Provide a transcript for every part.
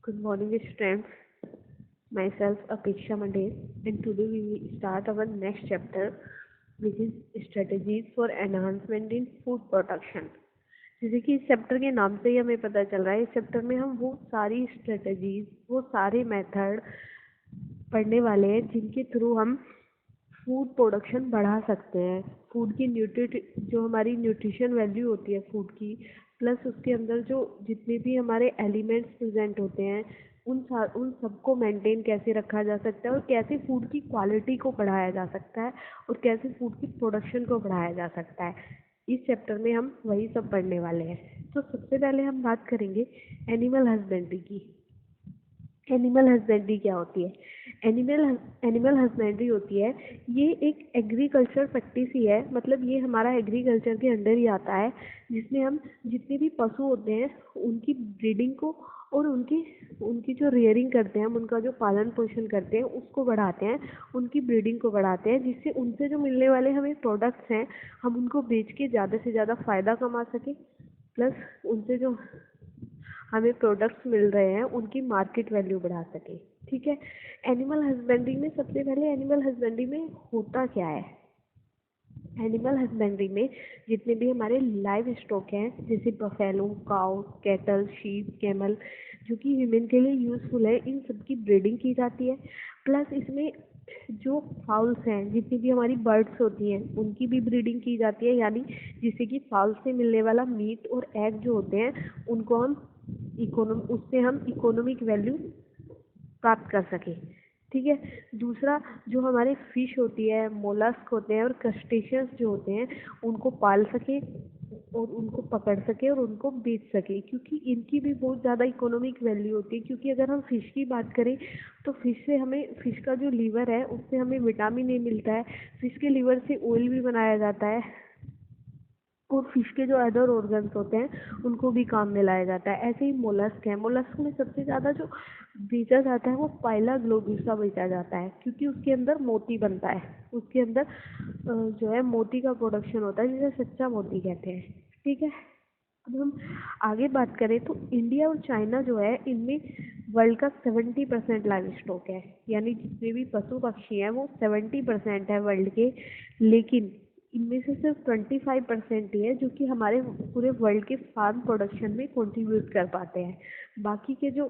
Good morning, students. Myself, Apeksha Mandel, and today we will start our next chapter, which is strategies for enhancement in food production. जैसे कि इस chapter के नाम से ही हमें पता चल रहा है, इस चैप्टर में हम वो सारी स्ट्रेटजीज, वो सारे मेथड पढ़ने वाले हैं जिनके थ्रू हम फूड प्रोडक्शन बढ़ा सकते हैं। फूड की जो हमारी न्यूट्रिशन वैल्यू होती है फूड की, प्लस उसके अंदर जो जितने भी हमारे एलिमेंट्स प्रेजेंट होते हैं उन सबको मेंटेन कैसे रखा जा सकता है और कैसे फूड की क्वालिटी को बढ़ाया जा सकता है और कैसे फूड की प्रोडक्शन को बढ़ाया जा सकता है। इस चैप्टर में हम वही सब पढ़ने वाले हैं। तो सबसे पहले हम बात करेंगे एनिमल हस्बेंड्री की। एनिमल हस्बेंड्री क्या होती है? एनिमल हस्बेंड्री होती है, ये एक एग्रीकल्चर प्रैक्टिस ही है। मतलब ये हमारा एग्रीकल्चर के अंडर ही आता है, जिसमें हम जितने भी पशु होते हैं उनकी ब्रीडिंग को और उनकी जो रेयरिंग करते हैं, हम उनका जो पालन पोषण करते हैं उसको बढ़ाते हैं, उनकी ब्रीडिंग को बढ़ाते हैं, जिससे उनसे जो मिलने वाले हमें प्रोडक्ट्स हैं हम उनको बेच के ज़्यादा से ज़्यादा फ़ायदा कमा सकें, प्लस उनसे जो हमें प्रोडक्ट्स मिल रहे हैं उनकी मार्केट वैल्यू बढ़ा सके। ठीक है। एनिमल हस्बेंड्री में सबसे पहले एनिमल हस्बेंड्री में होता क्या है? एनिमल हस्बेंड्री में जितने भी हमारे लाइव स्टॉक हैं, जैसे buffalo, cow, cattle, sheep, camel, जो कि ह्यूमन के लिए यूज़फुल है, इन सब की ब्रीडिंग की जाती है। प्लस इसमें जो फाउल्स हैं, जितनी भी हमारी बर्ड्स होती हैं उनकी भी ब्रीडिंग की जाती है, यानी जिससे कि फाउल से मिलने वाला मीट और एग जो होते हैं उनको उससे हम इकोनॉमिक वैल्यू प्राप्त कर सकें। ठीक है। दूसरा, जो हमारे फिश होती है, मोलस्क होते हैं और क्रस्टेशियंस जो होते हैं उनको पाल सके और उनको पकड़ सके और उनको बेच सके, क्योंकि इनकी भी बहुत ज़्यादा इकोनॉमिक वैल्यू होती है। क्योंकि अगर हम फ़िश की बात करें तो फ़िश का जो लीवर है उससे हमें विटामिन ए मिलता है। फ़िश के लीवर से ऑयल भी बनाया जाता है और फिश के जो अदर ऑर्गन्स होते हैं उनको भी काम में लाया जाता है। ऐसे ही मोलस्क है, मोलस्क में सबसे ज़्यादा जो बेचा जाता है वो पाइला ग्लोब्यूसा बेचा जाता है, क्योंकि उसके अंदर मोती बनता है। उसके अंदर जो है मोती का प्रोडक्शन होता है, जिसे सच्चा मोती कहते हैं। ठीक है। अब हम आगे बात करें तो इंडिया और चाइना जो है, इनमें वर्ल्ड का 70% लाइव स्टॉक है, यानी जितने भी पशु पक्षी हैं वो 70% है वर्ल्ड के। लेकिन इनमें से सिर्फ 25% ही है जो कि हमारे पूरे वर्ल्ड के फार्म प्रोडक्शन में कंट्रीब्यूट कर पाते हैं। बाकी के जो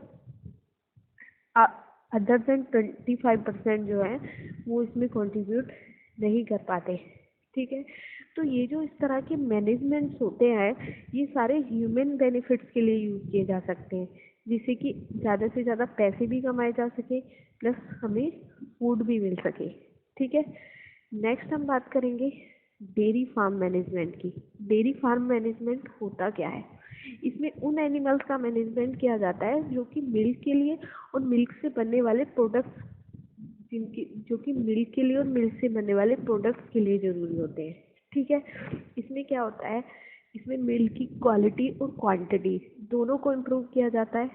अदर देन 25% जो है वो इसमें कंट्रीब्यूट नहीं कर पाते। ठीक है। तो ये जो इस तरह के मैनेजमेंट्स होते हैं ये सारे ह्यूमन बेनिफिट्स के लिए यूज़ किए जा सकते हैं, जिससे कि ज़्यादा से ज़्यादा पैसे भी कमाए जा सके, प्लस हमें फूड भी मिल सके। ठीक है। नेक्स्ट हम बात करेंगे डेयरी फार्म मैनेजमेंट की। डेयरी फार्म मैनेजमेंट होता क्या है? इसमें उन एनिमल्स का मैनेजमेंट किया जाता है जो कि मिल्क के लिए और मिल्क से बनने वाले प्रोडक्ट्स जो कि मिल्क के लिए और मिल्क से बनने वाले प्रोडक्ट्स के लिए ज़रूरी होते हैं। ठीक है। इसमें क्या होता है, इसमें मिल्क की क्वालिटी और क्वांटिटी दोनों को इम्प्रूव किया जाता है,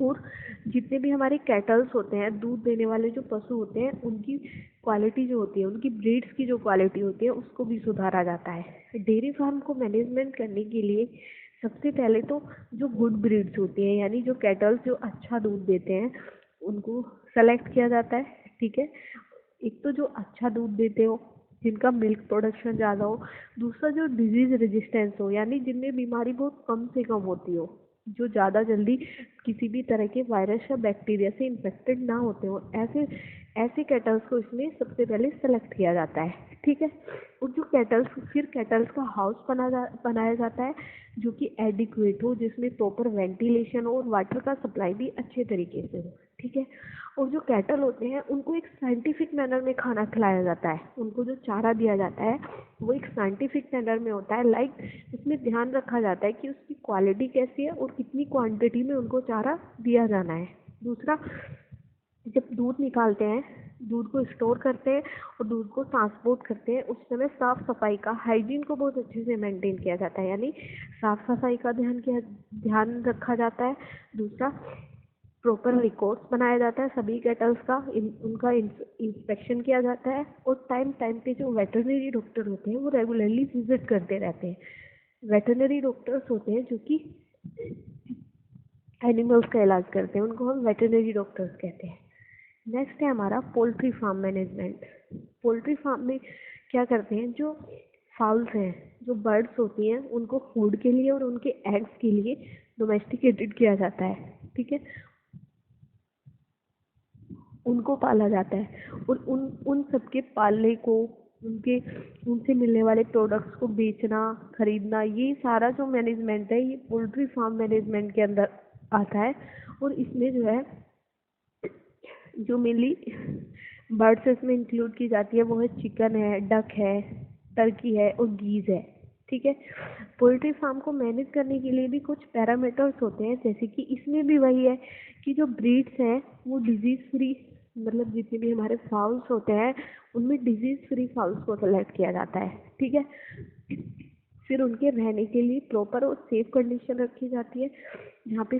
और जितने भी हमारे कैटल्स होते हैं, दूध देने वाले जो पशु होते हैं, उनकी क्वालिटी जो होती है, उनकी ब्रीड्स की जो क्वालिटी होती है उसको भी सुधारा जाता है। डेयरी फार्म को मैनेजमेंट करने के लिए सबसे पहले तो जो गुड ब्रीड्स होती हैं, यानी जो कैटल्स जो अच्छा दूध देते हैं उनको सेलेक्ट किया जाता है। ठीक है। एक तो जो अच्छा दूध देते हो, जिनका मिल्क प्रोडक्शन ज़्यादा हो। दूसरा, जो डिजीज़ रेजिस्टेंस हो, यानी जिनमें बीमारी बहुत कम से कम होती हो, जो ज़्यादा जल्दी किसी भी तरह के वायरस या बैक्टीरिया से इन्फेक्टेड ना होते हो, ऐसे ऐसे कैटल्स को इसमें सबसे पहले सेलेक्ट किया जाता है। ठीक है। और जो कैटल्स का हाउस बनाया जाता है जो कि एडिक्वेट हो, जिसमें प्रॉपर वेंटिलेशन हो और वाटर का सप्लाई भी अच्छे तरीके से हो। ठीक है। और जो कैटल होते हैं उनको एक साइंटिफिक मैनर में खाना खिलाया जाता है, उनको जो चारा दिया जाता है वो एक साइंटिफिक मैनर में होता है। उसमें ध्यान रखा जाता है कि उसकी क्वालिटी कैसी है और कितनी क्वांटिटी में उनको चारा दिया जाना है। दूसरा, जब दूध निकालते हैं, दूध को स्टोर करते हैं और दूध को ट्रांसपोर्ट करते हैं, उस समय साफ़ सफाई का, हाइजीन को बहुत अच्छे से मेंटेन किया जाता है, यानी साफ़ सफाई का ध्यान रखा जाता है। दूसरा, प्रॉपर रिकॉर्ड्स बनाया जाता है सभी कैटल्स का, उनका इंस्पेक्शन किया जाता है, और टाइम टाइम पे जो वेटरनरी डॉक्टर होते हैं वो रेगुलरली विजिट करते रहते हैं। वेटरनरी डॉक्टर्स होते हैं जो कि एनिमल्स का इलाज करते हैं, उनको हम वेटरनरी डॉक्टर्स कहते हैं। नेक्स्ट है हमारा poultry farm management. Poultry farm में क्या करते हैं, जो फाउल्स हैं, जो बर्ड्स होती हैं, उनको फूड के लिए और उनके एग्स के लिए डोमेस्टिकेटेड किया जाता है, ठीक है, उनको पाला जाता है। और उन उन सबके पालने को, उनके उनसे मिलने वाले प्रोडक्ट्स को बेचना, खरीदना, ये सारा जो मैनेजमेंट है ये पोल्ट्री फार्म मैनेजमेंट के अंदर आता है। और इसमें जो है, जो मेनली बर्ड्स इसमें इंक्लूड की जाती है वो है चिकन है, डक है, टर्की है और गीज है, ठीक है। पोल्ट्री फार्म को मैनेज करने के लिए भी कुछ पैरामीटर्स होते हैं, जैसे कि इसमें भी वही है कि जो ब्रीड्स हैं वो डिजीज़ फ्री, मतलब जितने भी हमारे फाउल्स होते हैं उनमें डिजीज़ फ्री फाउल्स को सेलेक्ट किया जाता है, ठीक है। फिर उनके रहने के लिए प्रॉपर और सेफ कंडीशन रखी जाती है, जहाँ पे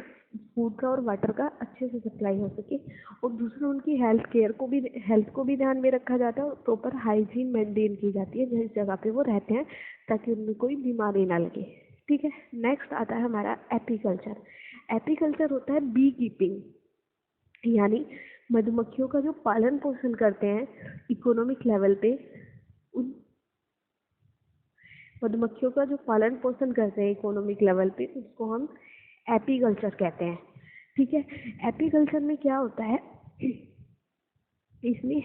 फूड का और वाटर का अच्छे से सप्लाई हो सके। और दूसरा, उनकी हेल्थ को भी ध्यान में रखा जाता है और प्रॉपर हाइजीन मेंटेन की जाती है जिस जगह पे वो रहते हैं, ताकि उनमें कोई बीमारी ना लगे, ठीक है। नेक्स्ट आता है हमारा एपीकल्चर। एपीकल्चर होता है बी कीपिंग, यानी मधुमक्खियों का जो पालन पोषण करते हैं इकोनॉमिक लेवल पे, उन मधुमक्खियों का जो पालन पोषण करते हैं इकोनॉमिक लेवल पे, उसको हम एपीकल्चर कहते हैं, ठीक है। एपीकल्चर में क्या होता है, इसमें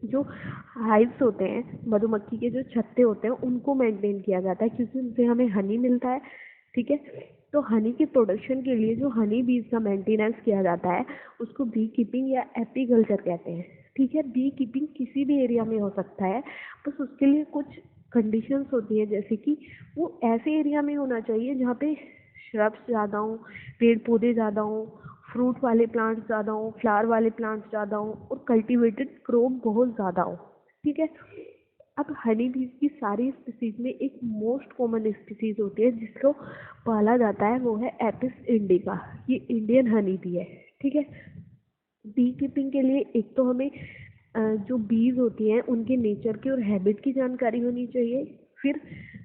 जो हाइव्स होते हैं, मधुमक्खी के जो छत्ते होते हैं, उनको मेंटेन किया जाता है, क्योंकि उनसे हमें हनी मिलता है, ठीक है। तो हनी की प्रोडक्शन के लिए जो हनी बीज का मेंटेनेंस किया जाता है उसको बी कीपिंग या एपीकल्चर कहते हैं, ठीक है। बी कीपिंग किसी भी एरिया में हो सकता है, बस उसके लिए कुछ कंडीशंस होती है, जैसे कि वो ऐसे एरिया में होना चाहिए जहाँ पे श्रब्स ज़्यादा हों, पेड़ पौधे ज़्यादा हों, फ्रूट वाले प्लांट्स ज़्यादा हों, फ्लावर वाले प्लांट्स ज़्यादा हों और कल्टीवेटेड क्रॉप बहुत ज़्यादा हो, ठीक है। अब हनी बीज की सारी स्पीसीज में एक मोस्ट कॉमन स्पीसीज होती है जिसको पाला जाता है, वो है एपिस इंडिका। ये इंडियन हनी बी है, ठीक है। बी कीपिंग के लिए एक तो हमें जो बीज होती हैं उनके नेचर की और हैबिट की जानकारी होनी चाहिए। फिर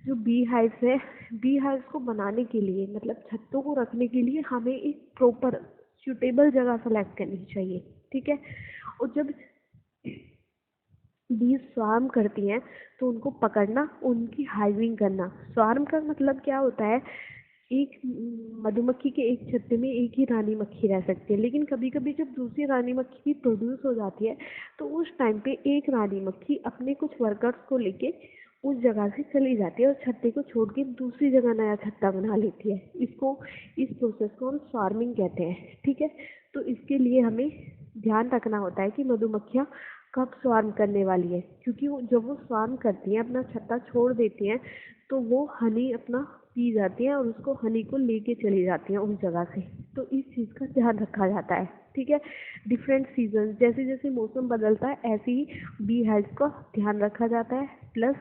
जो बी हाइव्स है, बी हाइव्स को बनाने के लिए, मतलब छत्तों को रखने के लिए हमें एक प्रॉपर सूटेबल जगह सेलेक्ट करनी चाहिए, ठीक है। और जब बीज स्वार्म करती हैं तो उनको पकड़ना, उनकी हाइविंग करना। स्वार्म का मतलब क्या होता है, एक मधुमक्खी के एक छत्ते में एक ही रानी मक्खी रह सकती है, लेकिन कभी कभी जब दूसरी रानी मक्खी भी प्रोड्यूस हो जाती है तो उस टाइम पे एक रानी मक्खी अपने कुछ वर्कर्स को लेके उस जगह से चली जाती है और छत्ते को छोड़ के दूसरी जगह नया छत्ता बना लेती है। इस प्रोसेस को हम स्वार्मिंग कहते हैं, ठीक है। तो इसके लिए हमें ध्यान रखना होता है कि मधुमक्खियाँ कब स्वार्म करने वाली है, क्योंकि जब वो स्वार्म करती हैं, अपना छत्ता छोड़ देती हैं, तो वो हनी अपना पी जाती हैं और उसको हनी को लेके चली जाती हैं उस जगह से। तो इस चीज़ का ध्यान रखा जाता है, ठीक है। डिफरेंट सीजन, जैसे जैसे मौसम बदलता है ऐसे ही बी हाइव का ध्यान रखा जाता है, प्लस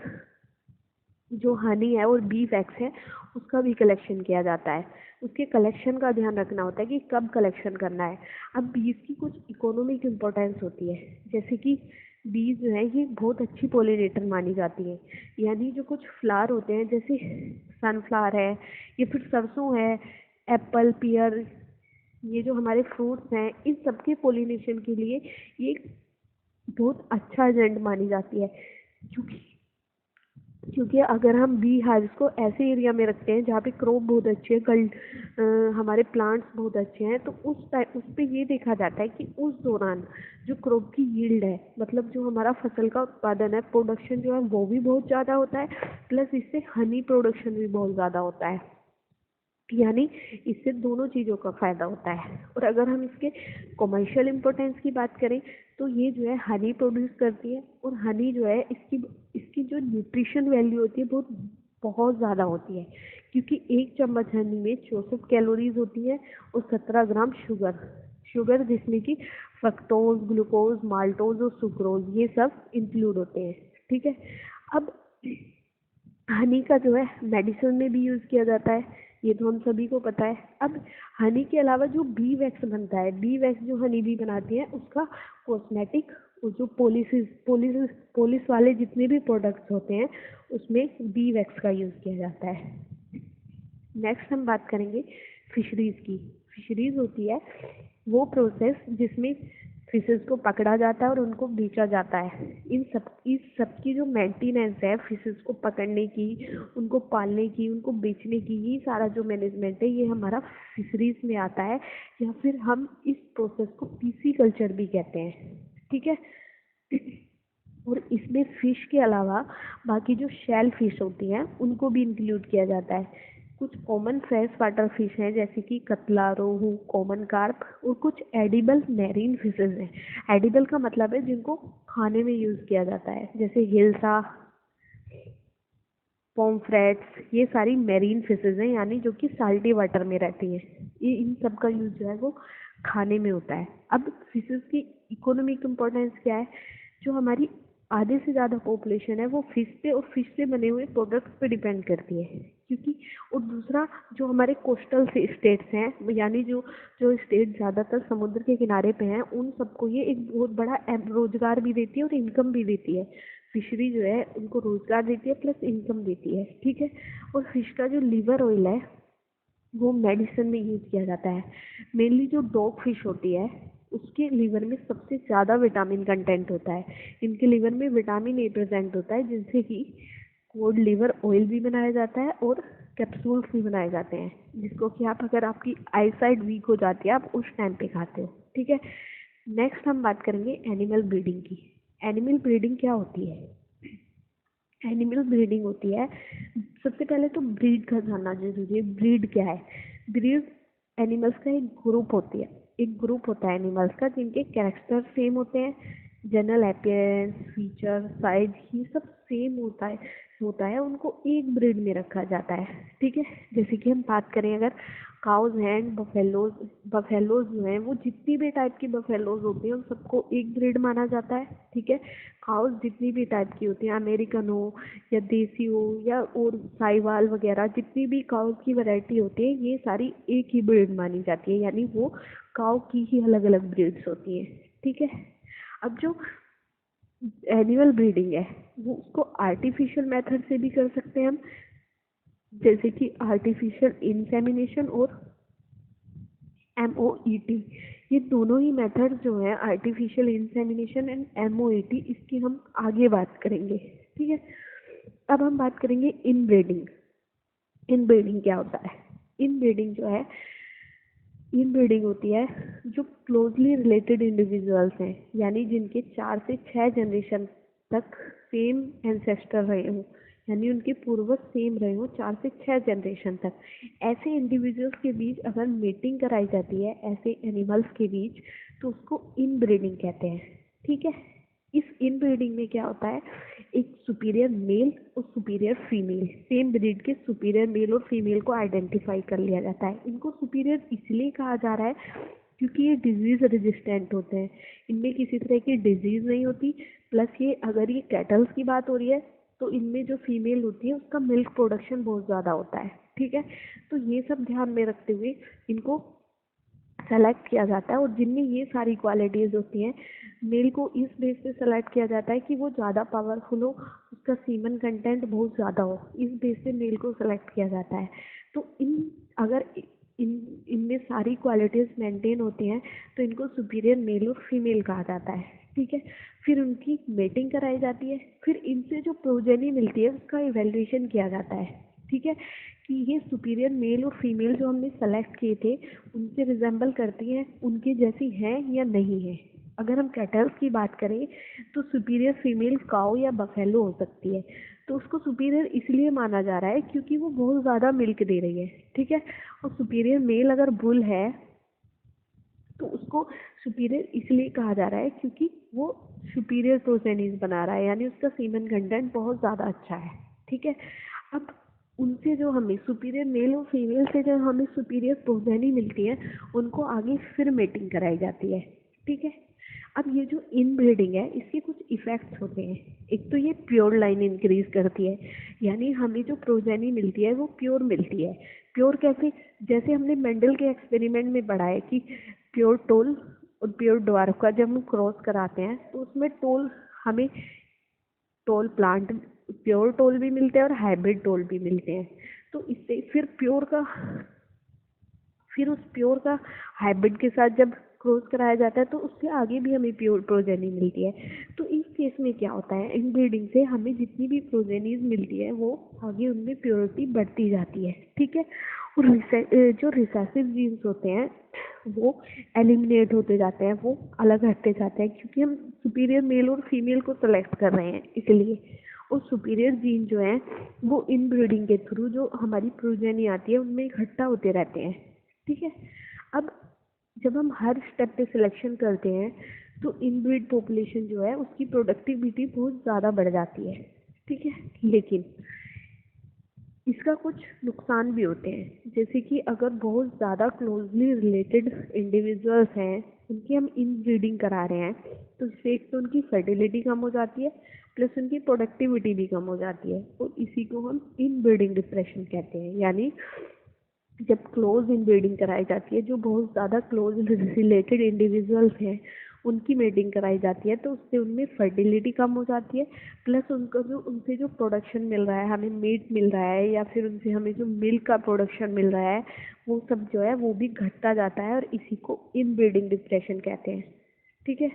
जो हनी है और बी वैक्स है उसका भी कलेक्शन किया जाता है। उसके कलेक्शन का ध्यान रखना होता है कि कब कलेक्शन करना है। अब बीज की कुछ इकोनॉमिक इम्पोर्टेंस होती है, जैसे कि बीज जो है ये बहुत अच्छी पोलिनेटर मानी जाती है, यानी जो कुछ फ्लावर होते हैं जैसे सनफ्लावर है या फिर सरसों है, एप्पल, पियर, ये जो हमारे फ्रूट्स हैं, इन सबके पोलिनेशन के लिए ये बहुत अच्छा एजेंट मानी जाती है। क्योंकि क्योंकि अगर हम बी हाइव्स को ऐसे एरिया में रखते हैं जहाँ पे क्रॉप बहुत अच्छे हैं, हमारे प्लांट्स बहुत अच्छे हैं, तो उस पे ये देखा जाता है कि उस दौरान जो क्रॉप की यील्ड है, मतलब जो हमारा फसल का उत्पादन है, प्रोडक्शन जो है वो भी बहुत ज़्यादा होता है, प्लस इससे हनी प्रोडक्शन भी बहुत ज़्यादा होता है, यानी इससे दोनों चीज़ों का फ़ायदा होता है। और अगर हम इसके कमर्शियल इम्पोर्टेंस की बात करें तो ये जो है हनी प्रोड्यूस करती है, और हनी जो है इसकी इसकी जो न्यूट्रिशन वैल्यू होती है बहुत बहुत ज़्यादा होती है, क्योंकि एक चम्मच हनी में 64 कैलोरीज होती है और 17 ग्राम शुगर जिसमें कि फ्रक्टोज, ग्लूकोज, माल्टोज और सुक्रोज ये सब इंक्लूड होते हैं, ठीक है। अब हनी का जो है मेडिसिन में भी यूज़ किया जाता है, ये तो हम सभी को पता है। अब हनी के अलावा जो बी वैक्स बनता है, बी वैक्स जो हनी बी बनाती है उसका कॉस्मेटिक और जो पॉलिस वाले जितने भी प्रोडक्ट्स होते हैं उसमें बी वैक्स का यूज़ किया जाता है। नेक्स्ट हम बात करेंगे फिशरीज़ की। फिशरीज होती है वो प्रोसेस जिसमें फिशेस को पकड़ा जाता है और उनको बेचा जाता है। इस सब की जो मेंटेनेंस है फिशेस को पकड़ने की, उनको पालने की, उनको बेचने की, ये सारा जो मैनेजमेंट है ये हमारा फिशरीज में आता है, या फिर हम इस प्रोसेस को पीसीकल्चर भी कहते हैं। ठीक है। और इसमें फिश के अलावा बाकी जो शेल फिश होती हैं उनको भी इंक्लूड किया जाता है। कुछ कॉमन फ्रेश वाटर फिश हैं जैसे कि कतला, रोहू, कॉमन कार्प, और कुछ एडिबल मैरीन फिशेज हैं। एडिबल का मतलब है जिनको खाने में यूज़ किया जाता है, जैसे हिल्सा, पॉम्फ्रेट्स, ये सारी मैरीन फिशेज हैं, यानी जो कि साल्टी वाटर में रहती हैं। ये इन सब का यूज़ जो है वो खाने में होता है। अब फिशेज की इकोनॉमिक इम्पोर्टेंस क्या है? जो हमारी आधे से ज़्यादा पॉपुलेशन है वो फिश पे और फिश से बने हुए प्रोडक्ट्स पे डिपेंड करती है, क्योंकि और दूसरा जो हमारे कोस्टल से स्टेट्स हैं, यानी जो जो स्टेट ज़्यादातर समुद्र के किनारे पे हैं, उन सबको ये एक बहुत बड़ा रोजगार भी देती है और इनकम भी देती है। फिशरी जो है उनको रोजगार देती है प्लस इनकम देती है। ठीक है। और फिश का जो लिवर ऑयल है वो मेडिसिन में यूज़ किया जाता है। मेनली जो डॉग फिश होती है उसके लिवर में सबसे ज़्यादा विटामिन कंटेंट होता है। इनके लिवर में विटामिन ए प्रेजेंट होता है, जिनसे कि कोड लिवर ऑयल भी बनाया जाता है और कैप्सूल्स भी बनाए जाते हैं, जिसको कि आप अगर आपकी आई साइड वीक हो जाती है आप उस टाइम पे खाते हो। ठीक है। नेक्स्ट हम बात करेंगे एनिमल ब्रीडिंग की। एनिमल ब्रीडिंग क्या होती है? एनिमल ब्रीडिंग होती है, सबसे पहले तो ब्रीड का जानना जरूरी है। ब्रीड क्या है? ब्रीड एनिमल्स का एक ग्रुप होती है, एक ग्रुप होता है एनिमल्स का जिनके कैरेक्टर सेम होते हैं, जनरल अपीयरेंस, फीचर, साइज, ये सब सेम होता है, उनको एक ब्रीड में रखा जाता है। ठीक है। जैसे कि हम बात करें अगर काउज एंड बफेलोज, बफेलोज जो हैं वो जितनी भी टाइप की बफेलोज होती हैं उन सबको एक ब्रीड माना जाता है। ठीक है। काउज जितनी भी टाइप की होती हैं, अमेरिकन हो या देसी हो या और साहिवाल वगैरह, जितनी भी काउज की वैरायटी होती है ये सारी एक ही ब्रीड मानी जाती है, यानी वो काउ की ही अलग अलग ब्रीड्स होती हैं। ठीक है। अब जो एनिमल ब्रीडिंग है वो उसको आर्टिफिशियल मेथड से भी कर सकते हैं हम, जैसे कि आर्टिफिशियल इंसेमिनेशन और MOET। ये दोनों ही मेथड जो है आर्टिफिशियल इंसेमिनेशन एंड MOET, इसकी हम आगे बात करेंगे। ठीक है। अब हम बात करेंगे इनब्रीडिंग। इनब्रीडिंग क्या होता है? इनब्रीडिंग जो है, इनब्रीडिंग होती है जो क्लोजली रिलेटेड इंडिविजुअल्स हैं, यानी जिनके 4 से 6 जनरेशन तक सेम एंसेस्टर रहे हों, यानी उनके पूर्वज सेम रहे हों 4 से 6 जनरेशन तक। ऐसे इंडिविजुअल्स के बीच अगर मीटिंग कराई जाती है ऐसे एनिमल्स के बीच, तो उसको इनब्रीडिंग कहते हैं। ठीक है। इस इनब्रीडिंग में क्या होता है, एक सुपीरियर मेल और सुपीरियर फीमेल, सेम ब्रीड के सुपीरियर मेल और फीमेल को आइडेंटिफाई कर लिया जाता है। इनको सुपीरियर इसलिए कहा जा रहा है क्योंकि ये डिजीज रेजिस्टेंट होते हैं, इनमें किसी तरह की डिजीज नहीं होती, प्लस ये अगर ये कैटल्स की बात हो रही है तो इनमें जो फीमेल होती है उसका मिल्क प्रोडक्शन बहुत ज़्यादा होता है। ठीक है। तो ये सब ध्यान में रखते हुए इनको सेलेक्ट किया जाता है, और जिनमें ये सारी क्वालिटीज़ होती हैं मेल को इस बेस पे सेलेक्ट किया जाता है कि वो ज़्यादा पावरफुल हो, उसका सीमन कंटेंट बहुत ज़्यादा हो, इस बेस पे मेल को सेलेक्ट किया जाता है। तो अगर इनमें सारी क्वालिटीज़ मेंटेन होती हैं तो इनको सुपीरियर मेल और फीमेल कहा जाता है। ठीक है। फिर उनकी मेटिंग कराई जाती है, फिर इनसे जो प्रोजेनी मिलती है उसका इवेल्युएशन किया जाता है। ठीक है। कि ये सुपीरियर मेल और फीमेल जो हमने सेलेक्ट किए थे उनसे रिजेंबल करती हैं, उनके जैसी हैं या नहीं है। अगर हम कैटल्स की बात करें तो सुपीरियर फीमेल काऊ या बफेलो हो सकती है, तो उसको सुपीरियर इसलिए माना जा रहा है क्योंकि वो बहुत ज़्यादा मिल्क दे रही है। ठीक है। और सुपीरियर मेल अगर बुल है तो उसको सुपीरियर इसलिए कहा जा रहा है क्योंकि वो सुपीरियर प्रोजेनीज बना रहा है, यानी उसका सीमन कंटेंट बहुत ज़्यादा अच्छा है। ठीक है। अब उनसे जो हमें सुपीरियर मेल और फीमेल से जो हमें सुपीरियर प्रोजेनी मिलती है उनको आगे फिर मेटिंग कराई जाती है। ठीक है। अब ये जो इनब्रीडिंग है इसके कुछ इफ़ेक्ट्स होते हैं। एक तो ये प्योर लाइन इंक्रीज करती है, यानी हमें जो प्रोजेनी मिलती है वो प्योर मिलती है। प्योर कैसे? जैसे हमने मेंडल के एक्सपेरिमेंट में पढ़ा है कि प्योर टोल और प्योर ड्वार्फ का जब हम क्रॉस कराते हैं तो उसमें टोल हमें टोल प्लांट प्योर टोल भी मिलते हैं और हाइब्रिड टोल भी मिलते हैं। तो इससे फिर फिर उस प्योर का हाइब्रिड के साथ जब क्रॉस कराया जाता है तो उससे आगे भी हमें प्योर प्रोजेनी मिलती है। तो इस केस में क्या होता है, इनब्रीडिंग से हमें जितनी भी प्रोजेनीज मिलती है वो आगे उनमें प्योरिटी बढ़ती जाती है, ठीक है। और जो रिसेसिव जीन्स होते हैं वो एलिमिनेट होते जाते हैं, वो अलग हटते जाते हैं, क्योंकि हम सुपीरियर मेल और फीमेल को सेलेक्ट कर रहे हैं इसलिए। और सुपीरियर जीन जो है वो इनब्रीडिंग के थ्रू जो हमारी प्रोजेनी आती है उनमें इकट्ठा होते रहते हैं, ठीक है। अब जब हम हर स्टेप पे सिलेक्शन करते हैं तो इनब्रीड पॉपुलेशन जो है उसकी प्रोडक्टिविटी बहुत ज़्यादा बढ़ जाती है, ठीक है। लेकिन इसका कुछ नुकसान भी होते हैं, जैसे कि अगर बहुत ज़्यादा क्लोजली रिलेटेड इंडिविजुअल्स हैं उनकी हम इनब्रीडिंग करा रहे हैं तो इससे एक तो उनकी फर्टिलिटी कम हो जाती है, प्लस उनकी प्रोडक्टिविटी भी कम हो जाती है, और इसी को हम इनब्रीडिंग डिप्रेशन कहते हैं। यानी जब क्लोज इनब्रीडिंग कराई जाती है, जो बहुत ज़्यादा क्लोज रिलेटेड इंडिविजुअल्स हैं उनकी मेटिंग कराई जाती है, तो उससे उनमें फर्टिलिटी कम हो जाती है, प्लस उनको जो उनसे जो प्रोडक्शन मिल रहा है, हमें मीट मिल रहा है या फिर उनसे हमें जो मिल्क का प्रोडक्शन मिल रहा है वो सब जो है वो भी घटता जाता है, और इसी को इनब्रीडिंग डिप्रेशन कहते हैं, ठीक है।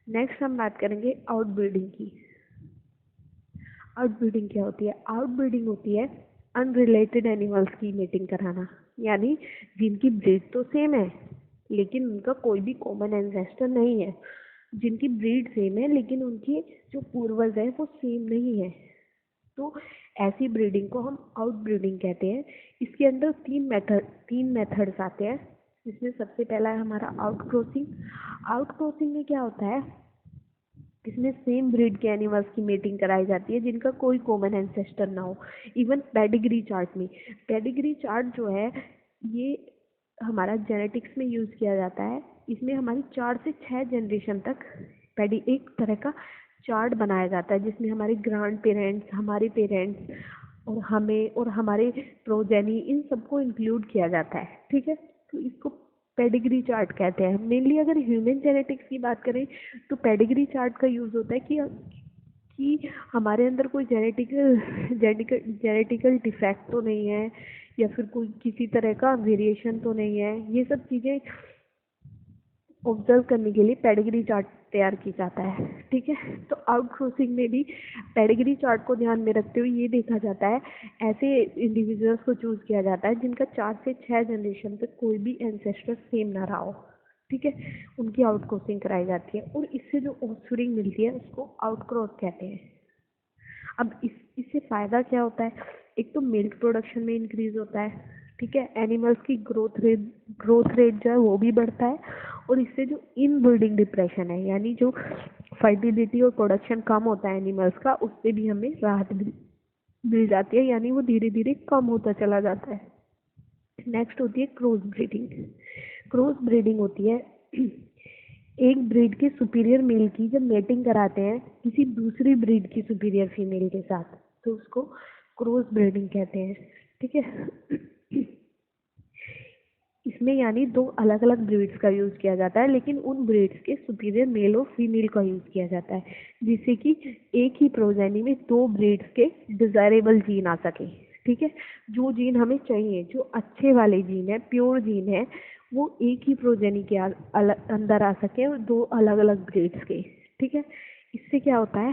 नेक्स्ट हम बात करेंगे आउटब्रीडिंग की। आउटब्रीडिंग क्या होती है? आउटब्रीडिंग होती है अनरिलेटेड एनिमल्स की मीटिंग कराना, यानी जिनकी ब्रीड तो सेम है लेकिन उनका कोई भी कॉमन एंसेस्टर नहीं है, जिनकी ब्रीड सेम है लेकिन उनके जो पूर्वज है वो सेम नहीं है, तो ऐसी ब्रीडिंग को हम आउटब्रीडिंग कहते हैं। इसके अंदर तीन मेथड्स आते हैं, जिसमें सबसे पहला है हमारा आउटक्रॉसिंग। आउटक्रॉसिंग में क्या होता है, इसमें सेम ब्रीड के एनिमल्स की मीटिंग कराई जाती है जिनका कोई कॉमन एंसेस्टर ना हो। इवन पेडिग्री चार्ट में, पेडिग्री चार्ट जो है ये हमारा जेनेटिक्स में यूज़ किया जाता है। इसमें हमारी 4 से 6 जनरेशन तक एक तरह का चार्ट बनाया जाता है, जिसमें हमारे ग्रैंड पेरेंट्स, हमारे पेरेंट्स और हमें और हमारे प्रोजेनी इन सबको इंक्लूड किया जाता है, ठीक है। तो इसको पेडिग्री चार्ट कहते हैं। मेनली अगर ह्यूमन जेनेटिक्स की बात करें तो पेडिग्री चार्ट का यूज़ होता है कि हमारे अंदर कोई जेनेटिकल डिफेक्ट तो नहीं है या फिर कोई किसी तरह का वेरिएशन तो नहीं है, ये सब चीज़ें ऑब्जर्व करने के लिए पेडिग्री चार्ट तैयार किया जाता है, ठीक है। तो आउटक्रॉसिंग में भी पेडिग्री चार्ट को ध्यान में रखते हुए ये देखा जाता है, ऐसे इंडिविजुअल्स को चूज़ किया जाता है जिनका 4 से 6 जनरेशन तक कोई भी एंसेस्टर सेम ना रहा हो, ठीक है। उनकी आउटक्रॉसिंग कराई जाती है और इससे जो ऑफस्प्रिंग मिलती है उसको आउटक्रॉस कहते हैं। अब इससे फ़ायदा क्या होता है? एक तो मिल्क प्रोडक्शन में इंक्रीज होता है, ठीक है। एनिमल्स की ग्रोथ रेट जो है वो भी बढ़ता है, और इससे जो इनब्रीडिंग डिप्रेशन है, यानी जो फर्टिलिटी और प्रोडक्शन कम होता है एनिमल्स का, उससे भी हमें राहत मिल जाती है, यानी वो धीरे धीरे कम होता चला जाता है। नेक्स्ट होती है क्रॉस ब्रीडिंग। क्रॉस ब्रीडिंग होती है एक ब्रीड के सुपीरियर मेल की जब मेटिंग कराते हैं किसी दूसरी ब्रीड की सुपीरियर फीमेल के साथ, तो उसको क्रॉस ब्रीडिंग कहते हैं, ठीक है। इसमें यानी 2 अलग अलग ब्रीड्स का यूज़ किया जाता है, लेकिन उन ब्रीड्स के सुपीरियर मेल और फीमेल का यूज़ किया जाता है, जिससे कि एक ही प्रोजेनी में 2 ब्रीड्स के डिज़ायरेबल जीन आ सके, ठीक है। जो जीन हमें चाहिए, जो अच्छे वाले जीन है, प्योर जीन है, वो एक ही प्रोजेनी के अंदर आ सके, और 2 अलग अलग ब्रीड्स के, ठीक है। इससे क्या होता है,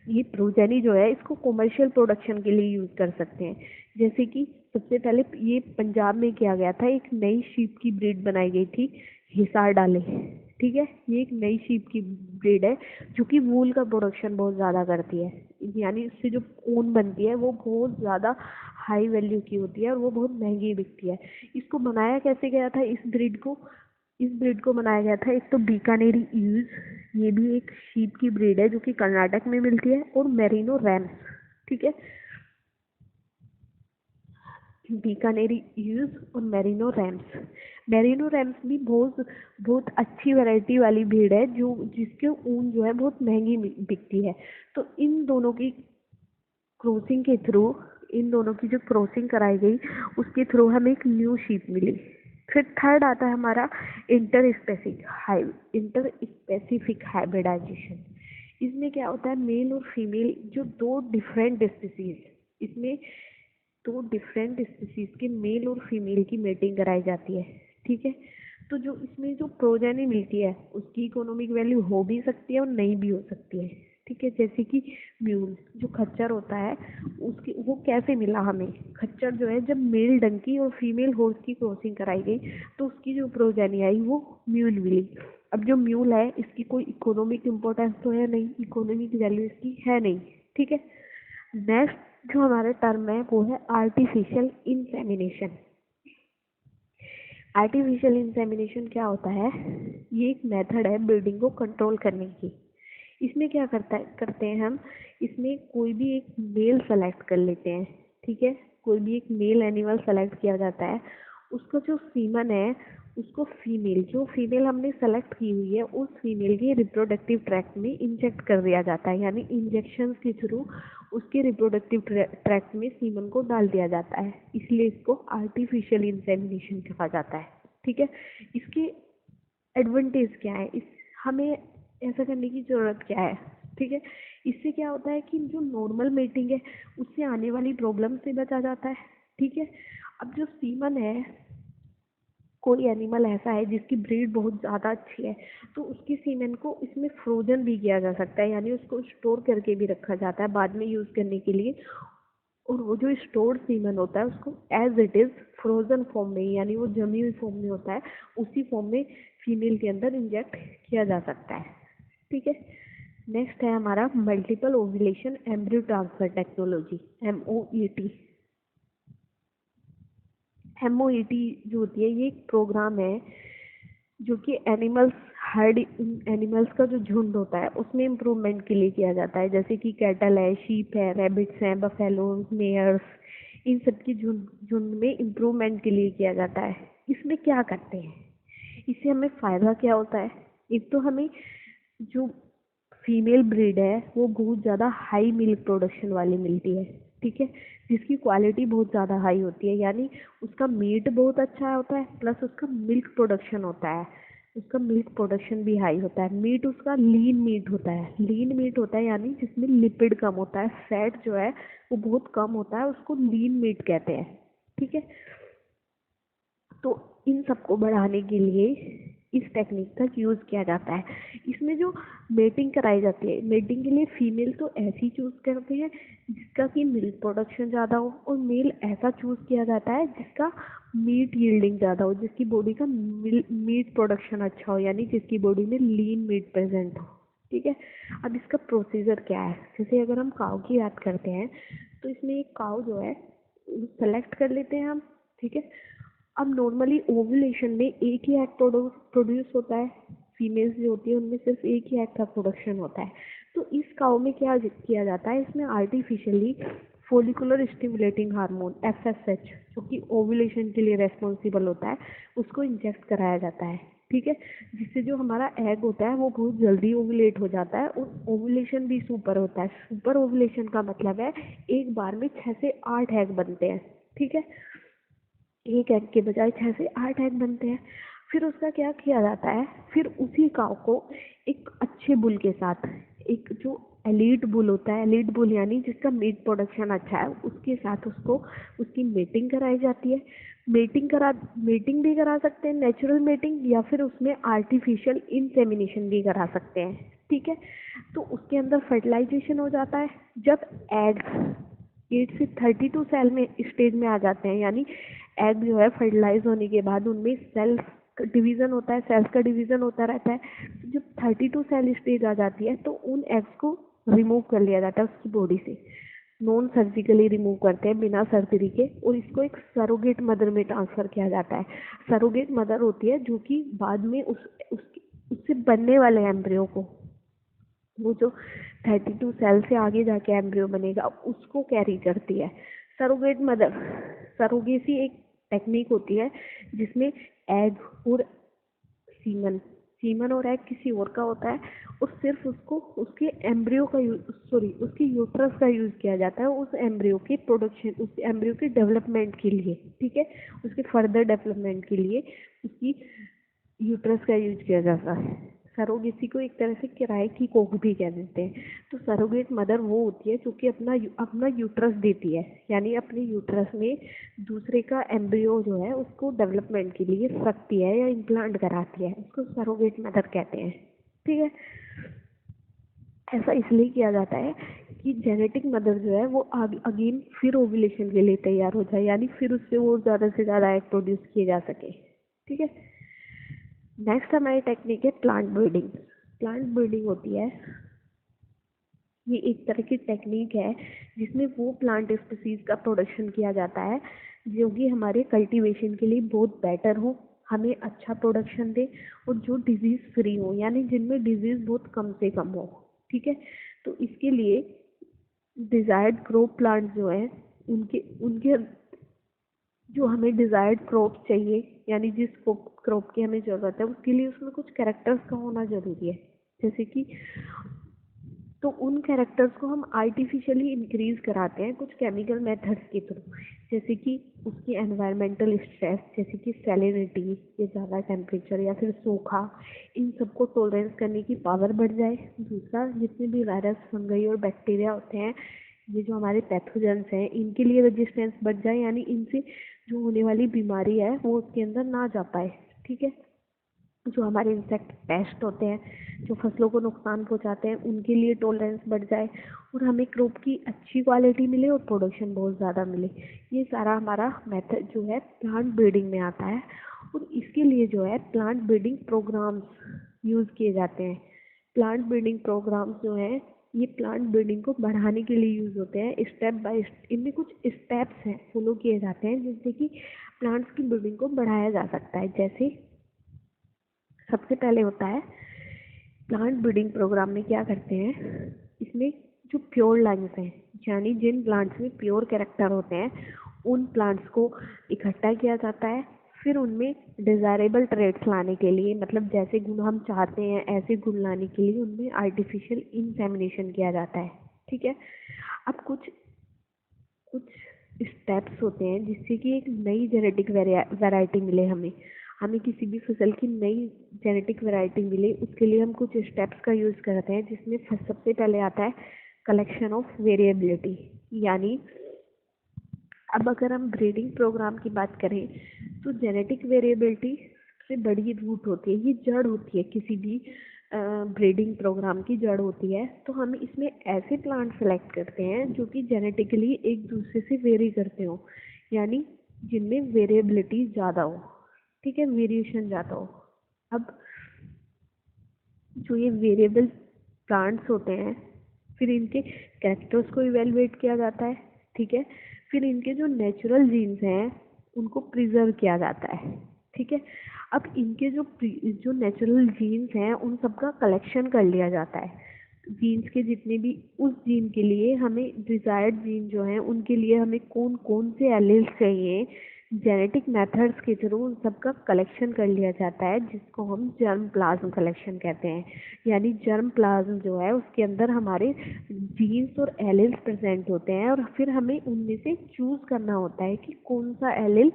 ये प्रोजेनी जो है इसको कॉमर्शियल प्रोडक्शन के लिए यूज़ कर सकते हैं। जैसे कि सबसे पहले ये पंजाब में किया गया था, एक नई शीप की ब्रीड बनाई गई थी, हिसार डाले, ठीक है। ये एक नई शीप की ब्रीड है जो कि वूल का प्रोडक्शन बहुत ज़्यादा करती है, यानी इससे जो ऊन बनती है वो बहुत ज़्यादा हाई वैल्यू की होती है और वो बहुत महंगी बिकती है। इसको बनाया कैसे गया था, इस ब्रीड को बनाया गया था, एक तो बीकानेरी यूज, ये भी एक शीप की ब्रीड है जो कि कर्नाटक में मिलती है, और मेरिनो रैम्स, ठीक है। बीकानेरी यूज और मेरिनो रैम्स भी बहुत बहुत अच्छी वैरायटी वाली ब्रीड है, जो जिसके ऊन जो है बहुत महंगी बिकती है। तो इन दोनों की क्रॉसिंग के थ्रू, इन दोनों की जो क्रॉसिंग कराई गई उसके थ्रू हमें एक न्यू शीप मिली। फिर थर्ड आता है हमारा इंटर स्पेसिफिक हाइब्रिडाइजेशन। इसमें क्या होता है, मेल और फीमेल जो 2 डिफरेंट स्पीसीज, इसमें तो डिफरेंट स्पीसीज के मेल और फीमेल की मेटिंग कराई जाती है, ठीक है। तो जो इसमें जो प्रोजेनी मिलती है उसकी इकोनॉमिक वैल्यू हो भी सकती है और नहीं भी हो सकती है, ठीक है। जैसे कि म्यूल जो खच्चर होता है, उसकी वो कैसे मिला हमें, खच्चर जो है जब मेल डंकी और फीमेल हॉर्स की क्रॉसिंग कराई गई तो उसकी जो प्रोजेनी आई वो म्यूल मिली। अब जो म्यूल है इसकी कोई इकोनॉमिक इम्पोर्टेंस तो है नहीं, इकोनॉमिक वैल्यू इसकी है नहीं, ठीक है। नेक्स्ट जो हमारा टर्म है वो है आर्टिफिशियल इंसेमिनेशन। आर्टिफिशियल इंसेमिनेशन क्या होता है, ये एक मेथड है ब्रीडिंग को कंट्रोल करने की। इसमें क्या करते हैं हम, इसमें कोई भी एक मेल सेलेक्ट कर लेते हैं, ठीक है। कोई भी एक मेल एनिमल सेलेक्ट किया जाता है, उसका जो सीमन है उसको जो फीमेल हमने सेलेक्ट की हुई है उस फीमेल के रिप्रोडक्टिव ट्रैक्ट में इंजेक्ट कर दिया जाता है, यानी इंजेक्शन के थ्रू उसके रिप्रोडक्टिव ट्रैक्ट में सीमन को डाल दिया जाता है, इसलिए इसको आर्टिफिशियल इंसेमिनेशन कहा जाता है, ठीक है। इसके एडवांटेज क्या है, इस हमें ऐसा करने की ज़रूरत क्या है, ठीक है। इससे क्या होता है कि जो नॉर्मल मेटिंग है उससे आने वाली प्रॉब्लम से बचा जाता है, ठीक है। अब जो सीमन है, कोई एनिमल ऐसा है जिसकी ब्रीड बहुत ज़्यादा अच्छी है तो उसकी सीमेन को इसमें फ्रोजन भी किया जा सकता है, यानी उसको स्टोर करके भी रखा जाता है बाद में यूज़ करने के लिए। और वो जो स्टोर्ड सीमन होता है उसको as it is frozen form में, यानी वो जमी हुई फॉर्म में होता है, उसी फॉर्म में फीमेल के अंदर इंजेक्ट किया जा सकता है, ठीक है। नेक्स्ट है हमारा multiple ovulation embryo transfer technology, MOET। MOET जो होती है ये एक प्रोग्राम है जो कि हर्ड एनिमल्स का जो झुंड होता है उसमें इम्प्रूवमेंट के लिए किया जाता है, जैसे कि कैटल है, शीप है, रैबिट्स हैं, बफेलो, मेयर्स, इन सब की झुंड में इम्प्रूवमेंट के लिए किया जाता है। इसमें क्या करते हैं, इससे हमें फ़ायदा क्या होता है, एक तो हमें जो फीमेल ब्रीड है वो बहुत ज़्यादा हाई मिल्क प्रोडक्शन वाली मिलती है, ठीक है, जिसकी क्वालिटी बहुत ज़्यादा हाई होती है, यानी उसका मीट बहुत अच्छा होता है प्लस उसका मिल्क प्रोडक्शन होता है, उसका मिल्क प्रोडक्शन भी हाई होता है। मीट उसका लीन मीट होता है यानी जिसमें लिपिड कम होता है, फैट जो है वो बहुत कम होता है, उसको लीन मीट कहते हैं, ठीक है। तो इन सबको बढ़ाने के लिए इस टेक्निक का यूज़ किया जाता है। इसमें जो मेटिंग कराई जाती है, मेटिंग के लिए फीमेल तो ऐसी चूज़ करते हैं जिसका कि मिल्क प्रोडक्शन ज़्यादा हो, और मेल ऐसा चूज़ किया जाता है जिसका मीट यील्डिंग ज़्यादा हो, जिसकी बॉडी का मीट प्रोडक्शन अच्छा हो, यानी जिसकी बॉडी में लीन मीट प्रेजेंट हो, ठीक है। अब इसका प्रोसीजर क्या है, जैसे अगर हम काऊ की बात करते हैं तो इसमें एक काऊ जो है सेलेक्ट कर लेते हैं हम, ठीक है। अब नॉर्मली ओव्यूलेशन में एक ही एग प्रोड्यूस होता है, फीमेल्स जो होती है उनमें सिर्फ एक ही एग का प्रोडक्शन होता है। तो इस काउ में क्या किया जाता है, इसमें artificially follicular stimulating hormone FSH जो कि ओव्यूलेशन के लिए रेस्पॉन्सिबल होता है उसको इंजेक्ट कराया जाता है, ठीक है। जिससे जो हमारा एग होता है वो बहुत जल्दी ओव्यूलेट हो जाता है और ओव्यूलेशन भी सुपर होता है। सुपर ओव्यूलेशन का मतलब है एक बार में 6 से 8 एग बनते हैं, ठीक है। एक एग के बजाय 6 से 8 एग बनते हैं। फिर उसका क्या किया जाता है, फिर उसी काऊ को एक अच्छे बुल के साथ, एक जो एलीट बुल होता है, एलीट बुल यानी जिसका मीट प्रोडक्शन अच्छा है, उसके साथ उसको उसकी मेटिंग कराई जाती है। मेटिंग भी करा सकते हैं, नेचुरल मेटिंग, या फिर उसमें आर्टिफिशियल इंसेमिनेशन भी करा सकते हैं, ठीक है। तो उसके अंदर फर्टिलाइजेशन हो जाता है। जब एग 8 से 32 सेल में स्टेज में आ जाते हैं, यानी एग जो है फर्टिलाइज होने के बाद उनमें सेल्स डिवीज़न होता है, सेल्स का डिवीज़न होता रहता है। तो जब 32 सेल स्टेज आ जाती है तो उन एग्स को रिमूव कर लिया जाता है उसकी बॉडी से, नॉन सर्जिकली रिमूव करते हैं बिना सर्जरी के, और इसको एक सरोगेट मदर में ट्रांसफ़र किया जाता है। सरोगेट मदर होती है जो कि बाद में उससे बनने वाले एम्ब्रियो को, वो जो 32 सेल से आगे जाके एम्ब्रियो बनेगा उसको कैरी करती है। सरोगेट मदर, सरोगेसी एक टेक्निक होती है जिसमें एग और सीमन और एग किसी और का होता है और सिर्फ उसको उसके एम्ब्रियो का उसके यूट्रस का यूज़ किया जाता है उस एम्ब्रियो के प्रोडक्शन, उस एम्ब्रियो के डेवलपमेंट के लिए, ठीक है, उसके फर्दर डेवलपमेंट के लिए उसकी यूट्रस का यूज किया जाता है। सरोगेसी को एक तरह से किराए की कोख भी कह देते हैं। तो सरोगेट मदर वो होती है जो कि अपना यूट्रस देती है, यानी अपने यूट्रस में दूसरे का एम्ब्रियो जो है उसको डेवलपमेंट के लिए रखती है या इम्प्लांट कराती है, उसको सरोगेट मदर कहते हैं। ठीक है, ऐसा इसलिए किया जाता है कि जेनेटिक मदर जो है वो अगेन फिर ओव्यूलेशन के लिए तैयार हो जाए, यानी फिर उससे वो ज़्यादा से ज़्यादा एग प्रोड्यूस किए जा सके। ठीक है, नेक्स्ट हमारी टेक्निक है प्लांट ब्रीडिंग। प्लांट ब्रीडिंग होती है, ये एक तरह की टेक्निक है जिसमें वो प्लांट स्पीसीज का प्रोडक्शन किया जाता है जो कि हमारे कल्टीवेशन के लिए बहुत बेटर हो, हमें अच्छा प्रोडक्शन दे और जो डिजीज फ्री हो, यानी जिनमें डिजीज बहुत कम से कम हो। ठीक है, तो इसके लिए डिजायर्ड क्रॉप प्लांट जो है उनके उनके जो हमें डिजायर्ड क्रॉप चाहिए, यानी जिस क्रॉप की हमें ज़रूरत है उसके लिए उसमें कुछ कैरेक्टर्स का होना ज़रूरी है। जैसे कि तो उन कैरेक्टर्स को हम आर्टिफिशियली इंक्रीज कराते हैं कुछ केमिकल मेथड्स के थ्रू, जैसे कि उसकी एनवायरमेंटल स्ट्रेस, जैसे कि सैलिनिटी या ज़्यादा टेम्परेचर या फिर सूखा, इन सबको टॉलरेंस करने की पावर बढ़ जाए। दूसरा, जितने भी वायरस, फंगई और बैक्टीरिया होते हैं, ये जो हमारे पैथोजेंस हैं, इनके लिए रेजिस्टेंस बढ़ जाए, यानी इनसे जो होने वाली बीमारी है वो उसके अंदर ना जा पाए। ठीक है, जो हमारे इंसेक्ट पेस्ट होते हैं जो फसलों को नुकसान पहुंचाते हैं, उनके लिए टॉलरेंस बढ़ जाए और हमें क्रॉप की अच्छी क्वालिटी मिले और प्रोडक्शन बहुत ज़्यादा मिले। ये सारा हमारा मेथड जो है प्लांट ब्रीडिंग में आता है और इसके लिए जो है प्लांट ब्रीडिंग प्रोग्राम्स यूज़ किए जाते हैं। प्लांट ब्रीडिंग प्रोग्राम्स जो हैं ये प्लांट ब्रीडिंग को बढ़ाने के लिए यूज़ होते हैं स्टेप बाय इनमें कुछ स्टेप्स हैं फॉलो किए जाते हैं जिससे कि प्लांट्स की ब्रीडिंग को बढ़ाया जा सकता है। जैसे सबसे पहले होता है प्लांट ब्रीडिंग प्रोग्राम में क्या करते हैं, इसमें जो प्योर लाइन्स हैं, यानी जिन प्लांट्स में प्योर कैरेक्टर होते हैं, उन प्लांट्स को इकट्ठा किया जाता है। फिर उनमें डिज़ायरेबल ट्रेड्स लाने के लिए, मतलब जैसे गुण हम चाहते हैं ऐसे गुण लाने के लिए उनमें आर्टिफिशियल इंसेमिनेशन किया जाता है। ठीक है, अब कुछ कुछ स्टेप्स होते हैं जिससे कि एक नई जेनेटिक वैरायटी मिले, हमें किसी भी फसल की नई जेनेटिक वैरायटी मिले, उसके लिए हम कुछ स्टेप्स का यूज़ करते हैं, जिसमें सबसे पहले आता है कलेक्शन ऑफ वेरिएबिलिटी। यानी अब अगर हम ब्रीडिंग प्रोग्राम की बात करें तो जेनेटिक वेरिएबिलिटी से बड़ी रूट होती है, ये जड़ होती है, किसी भी ब्रीडिंग प्रोग्राम की जड़ होती है। तो हम इसमें ऐसे प्लांट सेलेक्ट करते हैं जो कि जेनेटिकली एक दूसरे से वेरी करते हो, यानी जिनमें वेरिएबिलिटी ज़्यादा हो। ठीक है, वेरिएशन ज़्यादा हो। अब जो ये वेरिएबल प्लांट्स होते हैं, फिर इनके कैरेक्टर्स को इवेलुएट किया जाता है। ठीक है, फिर इनके जो नेचुरल जीन्स हैं उनको प्रिजर्व किया जाता है। ठीक है, अब इनके जो नेचुरल जीन्स हैं उन सबका कलेक्शन कर लिया जाता है। जीन्स के जितने भी उस जीन के लिए हमें डिजायर्ड जीन जो हैं उनके लिए हमें कौन कौन से एलील्स चाहिए, जेनेटिक मेथड्स के थ्रू उन सबका कलेक्शन कर लिया जाता है, जिसको हम जर्म प्लाज्म कलेक्शन कहते हैं। यानी जर्म प्लाज्म जो है उसके अंदर हमारे जीन्स और एलील्स प्रेजेंट होते हैं और फिर हमें उनमें से चूज करना होता है कि कौन सा एलील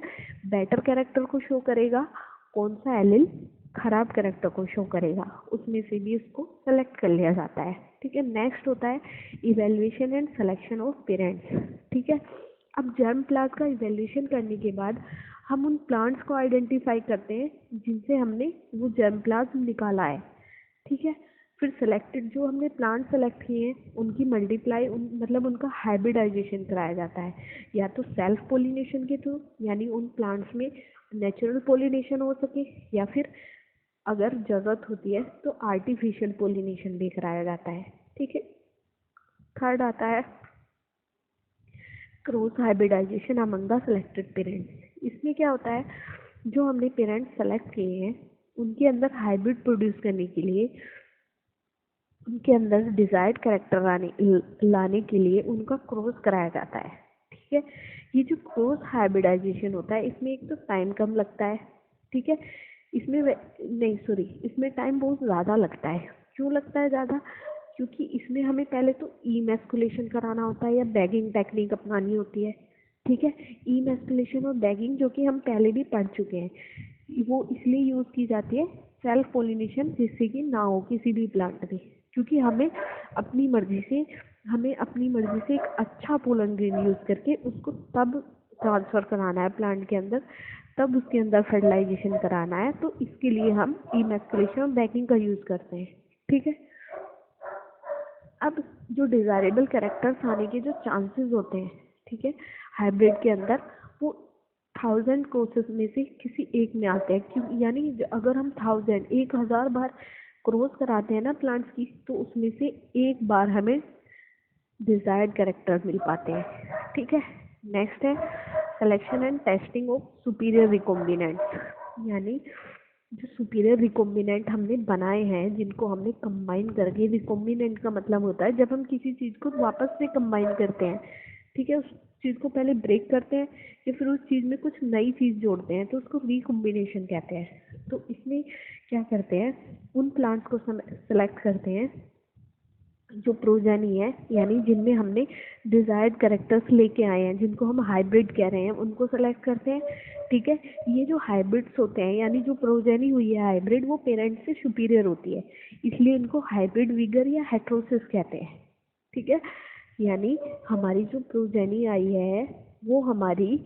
बेटर कैरेक्टर को शो करेगा, कौन सा एलील खराब कैरेक्टर को शो करेगा, उसमें से भी उसको सेलेक्ट कर लिया जाता है। ठीक है, नेक्स्ट होता है evaluation and selection of parents. ठीक है, अब जर्म प्लांट का इवेल्युएशन करने के बाद हम उन प्लांट्स को आइडेंटिफाई करते हैं जिनसे हमने वो जर्म प्लांट निकाला है। ठीक है, फिर सेलेक्टेड जो हमने प्लांट सेलेक्ट किए हैं उनकी मल्टीप्लाई मतलब उनका हाइब्रिडाइजेशन कराया जाता है, या तो सेल्फ पोलिनेशन के थ्रू, यानी उन प्लांट्स में नेचुरल पोलिनेशन हो सके, या फिर अगर ज़रूरत होती है तो आर्टिफिशियल पोलिनेशन भी कराया जाता है। ठीक है, थर्ड आता है cross hybridization among the selected parents. इसमें क्या होता है, जो हमने पेरेंट्स सेलेक्ट किए हैं उनके अंदर हाइब्रिड प्रोड्यूस करने के लिए, उनके अंदर डिजायर्ड कैरेक्टर लाने के लिए उनका क्रॉस कराया जाता है। ठीक है, ये जो क्रॉस हाइब्रिडाइजेशन होता है इसमें एक तो टाइम कम लगता है। ठीक है, इसमें टाइम बहुत ज़्यादा लगता है। क्यों लगता है ज़्यादा, क्योंकि इसमें हमें पहले तो इमैस्कुलेशन कराना होता है या बैगिंग टेक्निक अपनानी होती है। ठीक है, इमैस्कुलेशन और बैगिंग जो कि हम पहले भी पढ़ चुके हैं, वो इसलिए यूज़ की जाती है सेल्फ पोलिनेशन जिससे कि ना हो किसी भी प्लांट में, क्योंकि हमें अपनी मर्जी से एक अच्छा पोलन ग्रेन यूज़ करके उसको तब ट्रांसफ़र कराना है प्लांट के अंदर, तब उसके अंदर फर्टिलाइजेशन कराना है। तो इसके लिए हम इमैस्कुलेशन और बैकिंग का यूज़ करते हैं। ठीक है। अब जो डिज़ायरेबल कैरेक्टर्स आने के जो चांसेस होते हैं, ठीक है, हाइब्रिड के अंदर, वो 1000 क्रॉसेस में से किसी एक में आते हैं। क्यों? यानी अगर हम 1000 बार क्रॉस कराते हैं ना प्लांट्स की, तो उसमें से एक बार हमें डिजायर्ड कैरेक्टर्स मिल पाते हैं। ठीक है। नेक्स्ट है selection and testing of superior recombinants, यानी जो सुपीरियर रिकॉम्बिनेंट हमने बनाए हैं, जिनको हमने कंबाइन करके, रिकॉम्बिनेंट का मतलब होता है जब हम किसी चीज़ को वापस से कंबाइन करते हैं, ठीक है, उस चीज़ को पहले ब्रेक करते हैं या फिर उस चीज़ में कुछ नई चीज़ जोड़ते हैं, तो उसको रिकॉम्बिनेशन कहते हैं। तो इसमें क्या करते हैं, उन प्लांट्स को सेलेक्ट करते हैं जो प्रोजेनी है, यानी जिनमें हमने डिजायर्ड कैरेक्टर्स लेके आए हैं, जिनको हम हाइब्रिड कह रहे हैं, उनको सेलेक्ट करते हैं। ठीक है। ये जो हाइब्रिड्स होते हैं, यानी जो प्रोजेनी हुई है हाइब्रिड, वो पेरेंट्स से सुपीरियर होती है, इसलिए इनको हाइब्रिड विगर या हेट्रोसिस कहते हैं। ठीक है। यानी हमारी जो प्रोजेनी आई है वो हमारी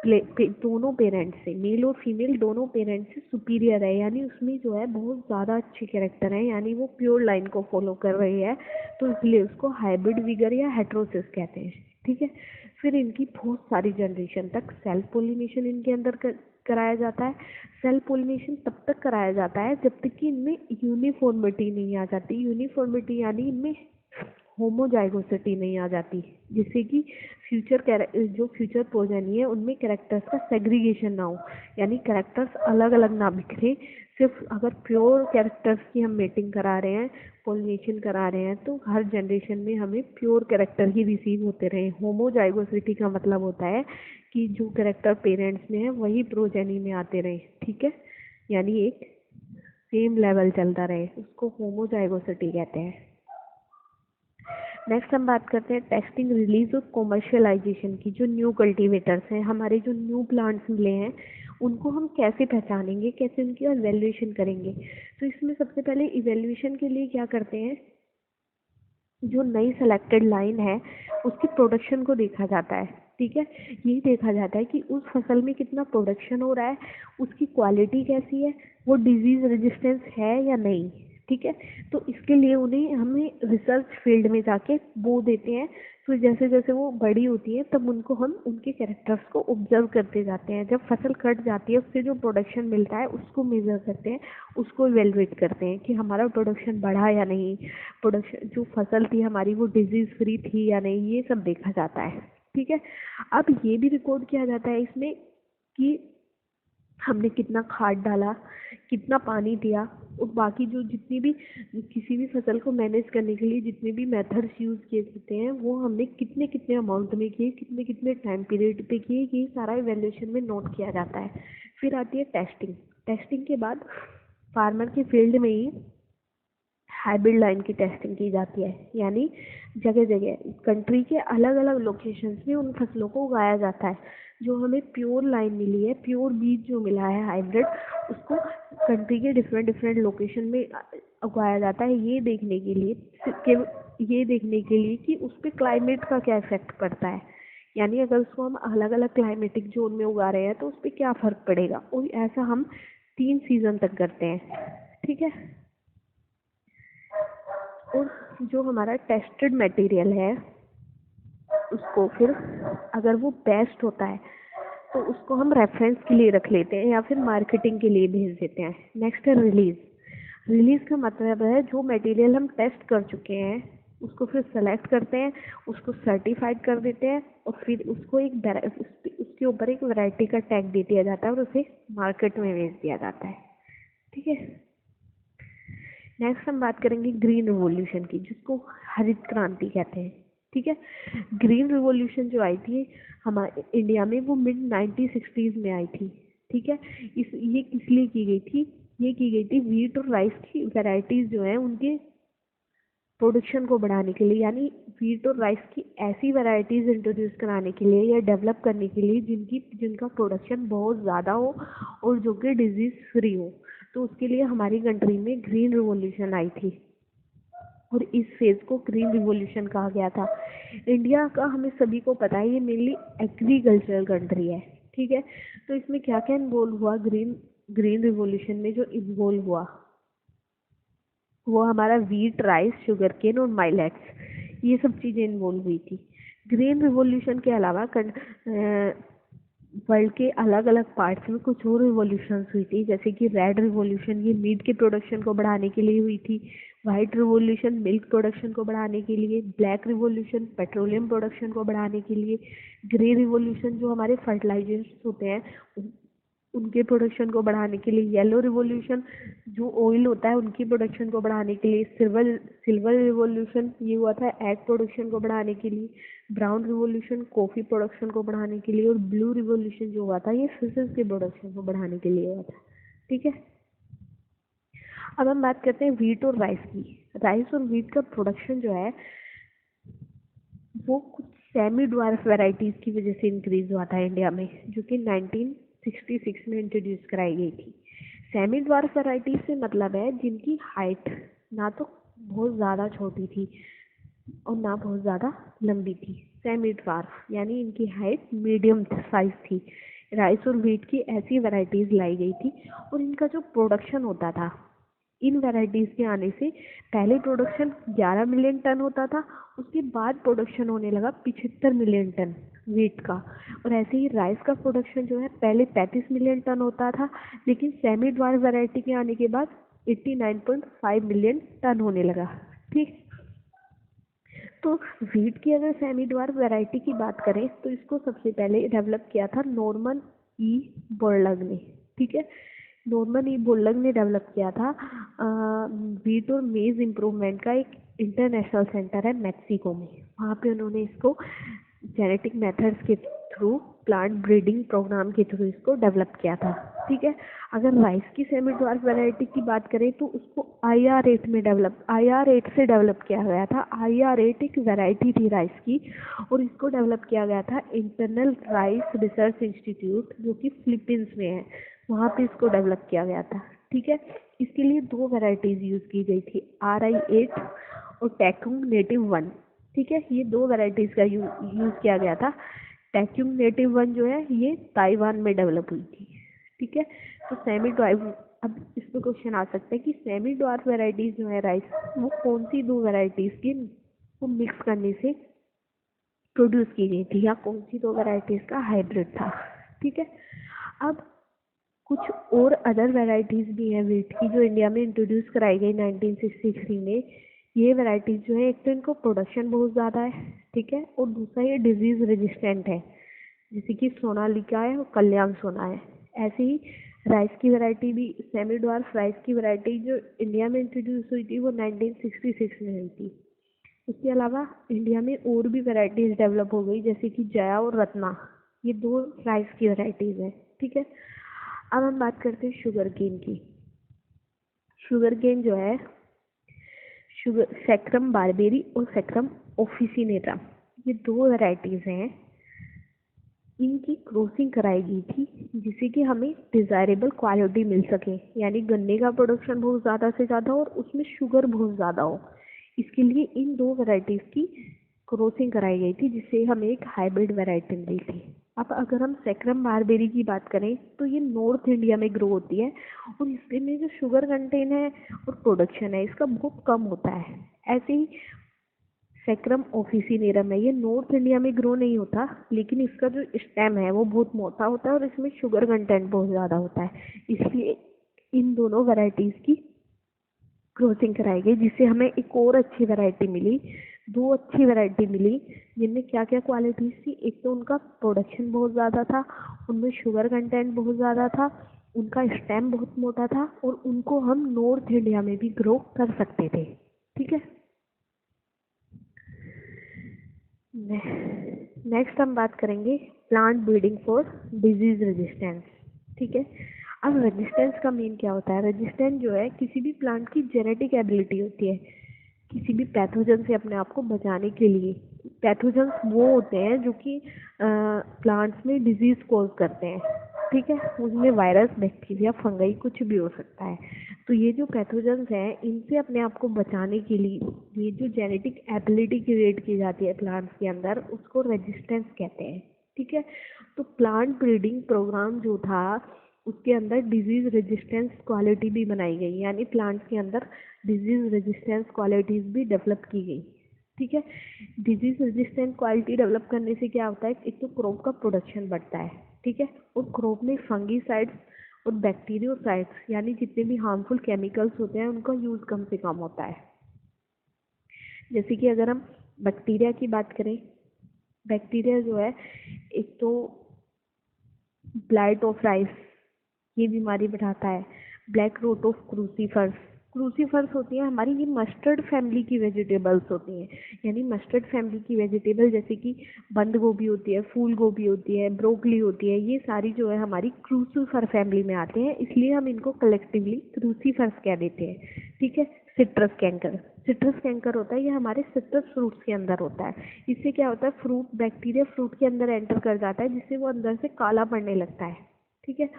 दोनों पेरेंट्स से, मेल और फीमेल दोनों पेरेंट्स से सुपीरियर है, यानी उसमें जो है बहुत ज़्यादा अच्छे कैरेक्टर हैं, यानी वो प्योर लाइन को फॉलो कर रही है, तो इसलिए उसको हाइब्रिड विगर या हेट्रोसिस कहते हैं। ठीक है। फिर इनकी बहुत सारी जनरेशन तक सेल्फ पोलिनेशन इनके अंदर कराया जाता है। सेल्फ पोलिनेशन तब तक कराया जाता है जब तक कि इनमें यूनिफॉर्मिटी नहीं आ जाती। यूनिफॉर्मिटी यानी इनमें होमोजाइगोसिटी नहीं आ जाती, जिससे कि जो फ्यूचर प्रोजेनी है उनमें कैरेक्टर्स का सेग्रीगेशन ना हो, यानी कैरेक्टर्स अलग अलग ना बिखरे। सिर्फ अगर प्योर कैरेक्टर्स की हम मेटिंग करा रहे हैं, पोलिनेशन करा रहे हैं, तो हर जनरेशन में हमें प्योर कैरेक्टर ही रिसीव होते रहे। होमोजाइगोसिटी का मतलब होता है कि जो कैरेक्टर पेरेंट्स में है वही प्रोजेनी में आते रहे। ठीक है। यानी एक सेम लेवल चलता रहे, उसको होमोजाइगोसिटी कहते हैं। नेक्स्ट हम बात करते हैं टेस्टिंग, रिलीज और कॉमर्शियलाइजेशन की। जो न्यू कल्टीवेटर्स हैं, हमारे जो न्यू प्लांट्स मिले हैं, उनको हम कैसे पहचानेंगे, कैसे उनकी इवैल्यूएशन करेंगे। तो इसमें सबसे पहले इवैल्यूएशन के लिए क्या करते हैं, जो नई सेलेक्टेड लाइन है उसकी प्रोडक्शन को देखा जाता है। ठीक है। ये देखा जाता है कि उस फसल में कितना प्रोडक्शन हो रहा है, उसकी क्वालिटी कैसी है, वो डिजीज रेजिस्टेंस है या नहीं। ठीक है। तो इसके लिए उन्हें हमें रिसर्च फील्ड में जाके बो देते हैं। तो जैसे जैसे वो बड़ी होती है तब उनको हम उनके कैरेक्टर्स को ऑब्जर्व करते जाते हैं। जब फसल कट जाती है उससे जो प्रोडक्शन मिलता है उसको मेजर करते हैं, उसको इवेलुएट करते हैं कि हमारा प्रोडक्शन बढ़ा या नहीं, प्रोडक्शन जो फसल थी हमारी वो डिजीज फ्री थी या नहीं, ये सब देखा जाता है। ठीक है। अब ये भी रिकॉर्ड किया जाता है इसमें कि हमने कितना खाद डाला, कितना पानी दिया, और बाकी जो जितनी भी किसी भी फसल को मैनेज करने के लिए जितने भी मेथड्स यूज़ किए जाते हैं, वो हमने कितने कितने अमाउंट में किए, कितने कितने टाइम पीरियड पे किए, ये सारा इवैल्यूएशन में नोट किया जाता है। फिर आती है टेस्टिंग। टेस्टिंग के बाद फार्मर के फील्ड में ही हाइब्रिड लाइन की टेस्टिंग की जाती है, यानी जगह जगह कंट्री के अलग अलग लोकेशंस में उन फसलों को उगाया जाता है। जो हमें प्योर लाइन मिली है, प्योर बीज जो मिला है हाइब्रिड, उसको कंट्री के डिफरेंट डिफरेंट लोकेशन में उगाया जाता है, ये देखने के लिए कि उस पर क्लाइमेट का क्या इफेक्ट पड़ता है। यानी अगर उसको हम अलग अलग क्लाइमेटिक जोन में उगा रहे हैं तो उस पर क्या फ़र्क पड़ेगा, और ऐसा हम 3 सीज़न तक करते हैं। ठीक है। और जो हमारा टेस्टेड मटेरियल है उसको फिर अगर वो बेस्ट होता है तो उसको हम रेफरेंस के लिए रख लेते हैं या फिर मार्केटिंग के लिए भेज देते हैं। नेक्स्ट है रिलीज। रिलीज का मतलब है जो मटेरियल हम टेस्ट कर चुके हैं उसको फिर सेलेक्ट करते हैं, उसको सर्टिफाइड कर देते हैं, और फिर उसको उसके ऊपर एक वैरायटी का टैग दे दिया जाता है और उसे मार्केट में बेच दिया जाता है। ठीक है। नेक्स्ट हम बात करेंगे ग्रीन रिवॉल्यूशन की, जिसको हरित क्रांति कहते हैं। ठीक है। ग्रीन रिवॉल्यूशन जो आई थी हमारे इंडिया में, वो मिड 1960s में आई थी। ठीक है। ये किस लिए की गई थी, ये की गई थी व्हीट और राइस की वैरायटीज जो हैं उनके प्रोडक्शन को बढ़ाने के लिए, यानी व्हीट और राइस की ऐसी वैरायटीज इंट्रोड्यूस कराने के लिए या डेवलप करने के लिए जिनका प्रोडक्शन बहुत ज़्यादा हो और जो कि डिजीज फ्री हो। तो उसके लिए हमारी कंट्री में ग्रीन रिवॉल्यूशन आई थी और इस फेज को ग्रीन रिवॉल्यूशन कहा गया था। इंडिया का हमें सभी को पता है ये मेनली एग्रीकल्चरल कंट्री है, ठीक है। तो इसमें क्या क्या इन्वॉल्व हुआ ग्रीन रिवॉल्यूशन में? जो इन्वॉल्व हुआ वो हमारा वीट, राइस, शुगर केन और माइलेट्स, ये सब चीज़ें इन्वॉल्व हुई थी। ग्रीन रिवॉल्यूशन के अलावा वर्ल्ड के अलग अलग पार्ट्स में कुछ और रिवॉल्यूशंस हुई थी, जैसे कि रेड रिवॉल्यूशन, ये मीट के प्रोडक्शन को बढ़ाने के लिए हुई थी। वाइट रिवॉल्यूशन मिल्क प्रोडक्शन को बढ़ाने के लिए। ब्लैक रिवॉल्यूशन पेट्रोलियम प्रोडक्शन को बढ़ाने के लिए। ग्रे रिवॉल्यूशन जो हमारे फर्टिलाइजर्स होते हैं उनके प्रोडक्शन को बढ़ाने के लिए। येलो रिवॉल्यूशन जो ऑयल होता है उनकी प्रोडक्शन को बढ़ाने के लिए। सिल्वर रिवॉल्यूशन ये हुआ था एग प्रोडक्शन को बढ़ाने के लिए। ब्राउन रिवॉल्यूशन कॉफ़ी प्रोडक्शन को बढ़ाने के लिए। और ब्लू रिवॉल्यूशन जो हुआ था ये फिशेस के प्रोडक्शन को बढ़ाने के लिए हुआ था, ठीक है। अब हम बात करते हैं वीट और राइस की। राइस और वीट का प्रोडक्शन जो है वो कुछ सेमी ड्वार्फ वेराइटीज़ की वजह से इंक्रीज हुआ था इंडिया में, जो कि 1966 में इंट्रोड्यूस कराई गई थी। सेमी ड्वार्फ वेराइटीज से मतलब है जिनकी हाइट ना तो बहुत ज़्यादा छोटी थी और ना बहुत ज़्यादा लंबी थी। सेमी ड्वार्फ यानी इनकी हाइट मीडियम साइज थी। राइस और व्हीट की ऐसी वेराइटीज़ लाई गई थी और इनका जो प्रोडक्शन होता था इन वेराइटीज़ के आने से पहले प्रोडक्शन 11 मिलियन टन होता था, उसके बाद प्रोडक्शन होने लगा 75 मिलियन टन व्हीट का। और ऐसे ही राइस का प्रोडक्शन जो है पहले 35 मिलियन टन होता था, लेकिन सेमी ड्वार्फ वैरायटी के आने के बाद 89.5 मिलियन टन होने लगा, ठीक। तो व्हीट की अगर सेमी ड्वार्फ वैरायटी की बात करें तो इसको सबसे पहले डेवलप किया था नॉर्मन ई बोरलग ने, ठीक है। नॉर्मन ई बोरलग ने डेवलप किया था। व्हीट और मेज इम्प्रूवमेंट का एक इंटरनेशनल सेंटर है मैक्सिको में, वहाँ पे उन्होंने इसको जेनेटिक मेथड्स के थ्रू प्लांट ब्रीडिंग प्रोग्राम के थ्रू इसको डेवलप किया था, ठीक है। अगर राइस की सेमी ड्वार्फ वैरायटी की बात करें तो उसको IR8 से डेवलप किया गया था। IR8 एक वैरायटी थी राइस की और इसको डेवलप किया गया था इंटरनल राइस रिसर्च इंस्टीट्यूट जो कि फिलीपींस में है, वहाँ पे इसको डेवलप किया गया था, ठीक है। इसके लिए 2 वैरायटीज़ यूज़ की गई थी, RI8 और टैकुंग नेटिव 1, ठीक है। ये 2 वैरायटीज़ का यूज़ किया गया था। टैक्यूम नेटिव 1 जो है ये ताइवान में डेवलप हुई थी, ठीक है। तो सेमी ड्वार्फ, अब इसमें क्वेश्चन आ सकता है कि सेमी ड्वार्फ वैराइटीज़ जो है राइस वो कौन सी 2 वैराइटीज़ की को मिक्स करने से प्रोड्यूस की गई थी या कौन सी 2 वैराइटीज़ का हाइब्रिड था, ठीक है। अब कुछ और अदर वैराइटीज़ भी हैं व्हीट की जो इंडिया में इंट्रोड्यूस कराई गई 1963 में। ये वैराइटीज़ जो है एक तो इनको प्रोडक्शन बहुत ज़्यादा है, ठीक है, और दूसरा ये डिजीज़ रेजिस्टेंट है, जैसे कि सोनालिका है और कल्याण सोना है। ऐसे ही राइस की वैरायटी भी, सेमी ड्वार्फ राइस की वैरायटी जो इंडिया में इंट्रोड्यूस हुई थी वो 1966 में हुई थी। इसके अलावा इंडिया में और भी वैराइटीज़ डेवलप हो गई जैसे कि जया और रत्ना, ये 2 राइस की वैराइटीज़ हैं, ठीक है। अब हम बात करते हैं शुगर केन की। शुगर केन जो है सैक्रम बारबेरी और सैक्रम ऑफिसिनेटा, ये 2 वैराइटीज़ हैं। इनकी क्रॉसिंग कराई गई थी जिससे कि हमें डिज़ायरेबल क्वालिटी मिल सके, यानी गन्ने का प्रोडक्शन बहुत ज़्यादा से ज़्यादा और उसमें शुगर बहुत ज़्यादा हो। इसके लिए इन 2 वैराइटीज़ की क्रॉसिंग कराई गई थी जिससे हमें एक हाइब्रिड वैरायटी मिली थी। अब अगर हम सैक्रम बारबेरी की बात करें तो ये नॉर्थ इंडिया में ग्रो होती है और इसमें जो शुगर कंटेन है और प्रोडक्शन है इसका बहुत कम होता है। ऐसे ही सैक्रम ऑफिसिनेरम है, ये नॉर्थ इंडिया में ग्रो नहीं होता लेकिन इसका जो स्टेम है वो बहुत मोटा होता है और इसमें शुगर कंटेंट बहुत ज़्यादा होता है, इसलिए इन दोनों वैराइटीज़ की क्रॉसिंग कराई गई जिससे हमें एक और अच्छी वैरायटी मिली, 2 अच्छी वैरायटी मिली जिनमें क्या क्या क्वालिटीज़ थी। एक तो उनका प्रोडक्शन बहुत ज़्यादा था, उनमें शुगर कंटेंट बहुत ज़्यादा था, उनका स्टेम बहुत मोटा था और उनको हम नॉर्थ इंडिया में भी ग्रो कर सकते थे, ठीक है। नेक्स्ट हम बात करेंगे plant breeding for disease resistance, ठीक है। अब रेजिस्टेंस का मीन क्या होता है? रेजिस्टेंस जो है किसी भी प्लांट की जेनेटिक एबिलिटी होती है किसी भी पैथोजन से अपने आप को बचाने के लिए। पैथोजन्स वो होते हैं जो कि प्लांट्स में डिजीज कॉज करते हैं, ठीक है, उसमें वायरस, बैक्टीरिया, फंगई कुछ भी हो सकता है। तो ये जो पैथोजेंस हैं, इनसे अपने आप को बचाने के लिए ये जो जेनेटिक एबिलिटी क्रिएट की जाती है प्लांट्स के अंदर, उसको रेजिस्टेंस कहते हैं। ठीक है, तो प्लांट ब्रीडिंग प्रोग्राम जो था उसके अंदर डिजीज रेजिस्टेंस क्वालिटी भी बनाई गई, यानी प्लांट्स के अंदर डिजीज रेजिस्टेंस क्वालिटीज भी डेवलप की गई। ठीक है, डिजीज रेजिस्टेंट क्वालिटी डेवलप करने से क्या होता है, एक तो क्रॉप का प्रोडक्शन बढ़ता है। ठीक है, और क्रॉप में फंगीसाइड्स और बैक्टीरियोसाइड्स यानी जितने भी हार्मफुल केमिकल्स होते हैं उनका यूज कम से कम होता है। जैसे कि अगर हम बैक्टीरिया की बात करें, बैक्टीरिया जो है, एक तो ब्लाइट ऑफ राइस ये बीमारी बढ़ाता है, black rot of crucifers, crucifers होती है हमारी, ये मस्टर्ड फैमिली की वेजिटेबल्स होती हैं, यानी मस्टर्ड फैमिली की वेजिटेबल जैसे कि बंद गोभी होती है, फूल गोभी होती है, ब्रोकली होती है, ये सारी जो है हमारी क्रूसीफर फैमिली में आते हैं, इसलिए हम इनको कलेक्टिवली क्रूसीफर्स कह देते हैं। ठीक है, सिट्रस कैंकर, सिट्रस कैंकर होता है, ये हमारे सिट्रस फ्रूट्स के अंदर होता है। इससे क्या होता है, फ्रूट बैक्टीरिया फ्रूट के अंदर एंटर कर जाता है, जिससे वो अंदर से काला पड़ने लगता है। ठीक है,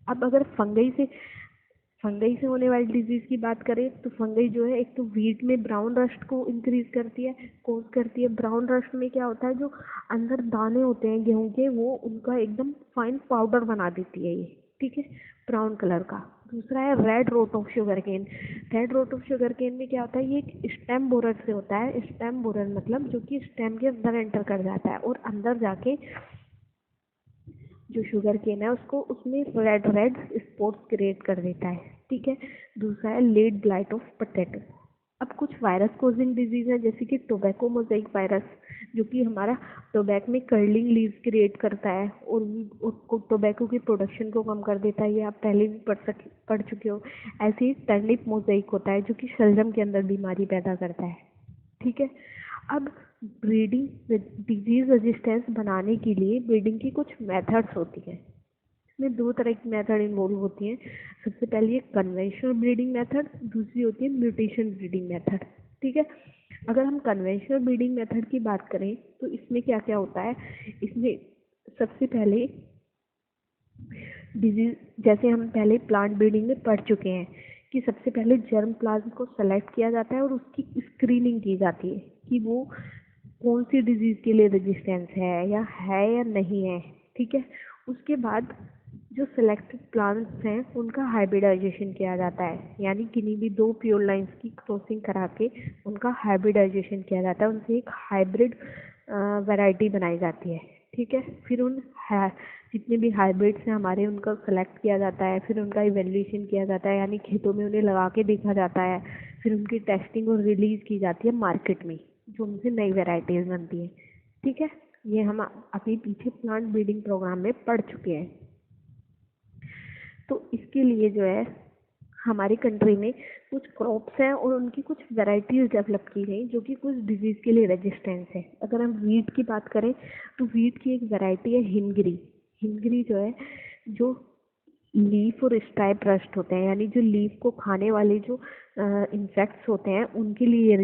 अब अगर फंगई से होने वाली डिजीज की बात करें तो फंगई जो है, एक तो वीट में ब्राउन रस्ट को इंक्रीज करती है, कोज करती है। ब्राउन रस्ट में क्या होता है, जो अंदर दाने होते हैं गेहूं के, वो उनका एकदम फाइन पाउडर बना देती है ये। ठीक है, ब्राउन कलर का। दूसरा है red rot of sugar cane. Red rot of sugar cane में क्या होता है, ये एक स्टेम बोरर से होता है। स्टेम बोरर मतलब जो कि स्टेम के अंदर एंटर कर जाता है और अंदर जाके जो शुगर केन है उसको, उसमें रेड रेड स्पॉट्स क्रिएट कर देता है। ठीक है, दूसरा है लेट ब्लाइट ऑफ पोटैटो। अब कुछ वायरस कोजिंग डिजीज है, जैसे कि टोबैको मोजाइक वायरस, जो कि हमारा टोबैक में कर्लिंग लीव्स क्रिएट करता है और टोबैको की प्रोडक्शन को कम कर देता है। ये आप पहले भी पढ़ चुके हो। ऐसे ही टर्निप मोजाइक होता है, जो कि शलजम के अंदर बीमारी पैदा करता है। ठीक है, अब ब्रीडिंग डिजीज रेजिस्टेंस बनाने के लिए ब्रीडिंग की कुछ मेथड्स होती हैं। इसमें दो तरह की मेथड इन्वॉल्व होती हैं। सबसे पहले कन्वेंशनल ब्रीडिंग मेथड, दूसरी होती है म्यूटेशन ब्रीडिंग मेथड। ठीक है, अगर हम कन्वेंशनल ब्रीडिंग मेथड की बात करें तो इसमें क्या क्या होता है, इसमें सबसे पहले डिजीज, जैसे हम पहले प्लांट ब्रीडिंग में पढ़ चुके हैं कि सबसे पहले जर्म प्लाज्म को सेलेक्ट किया जाता है और उसकी स्क्रीनिंग की जाती है कि वो कौन सी डिजीज के लिए रेजिस्टेंस है या नहीं है। ठीक है, उसके बाद जो सिलेक्टेड प्लांट्स हैं उनका हाइब्रिडाइजेशन किया जाता है, यानी किन्हीं भी दो प्योर लाइन्स की क्रॉसिंग करा के उनका हाइब्रिडाइजेशन किया जाता है, उनसे एक हाइब्रिड वैरायटी बनाई जाती है। ठीक है, फिर जितने भी हाइब्रिड्स हैं हमारे, उनका सेलेक्ट किया जाता है, फिर उनका इवेल्युएशन किया जाता है, यानी खेतों में उन्हें लगा के देखा जाता है, फिर उनकी टेस्टिंग और रिलीज की जाती है मार्केट में, जो उनसे नई वेराइटीज बनती हैं। ठीक है, ये हम अभी पीछे प्लांट ब्रीडिंग प्रोग्राम में पढ़ चुके हैं। तो इसके लिए जो है हमारी कंट्री में कुछ क्रॉप्स हैं और उनकी कुछ वेराइटीज डेवलप की गई जो कि कुछ डिजीज के लिए रेजिस्टेंस है। अगर हम वीट की बात करें तो वीट की एक वेराइटी है हिमगिरी। हिमगिरी जो है, जो लीफ और स्टाइप रस्ट होते हैं, यानी जो लीफ को खाने वाले जो इंसेक्ट्स होते हैं उनके लिए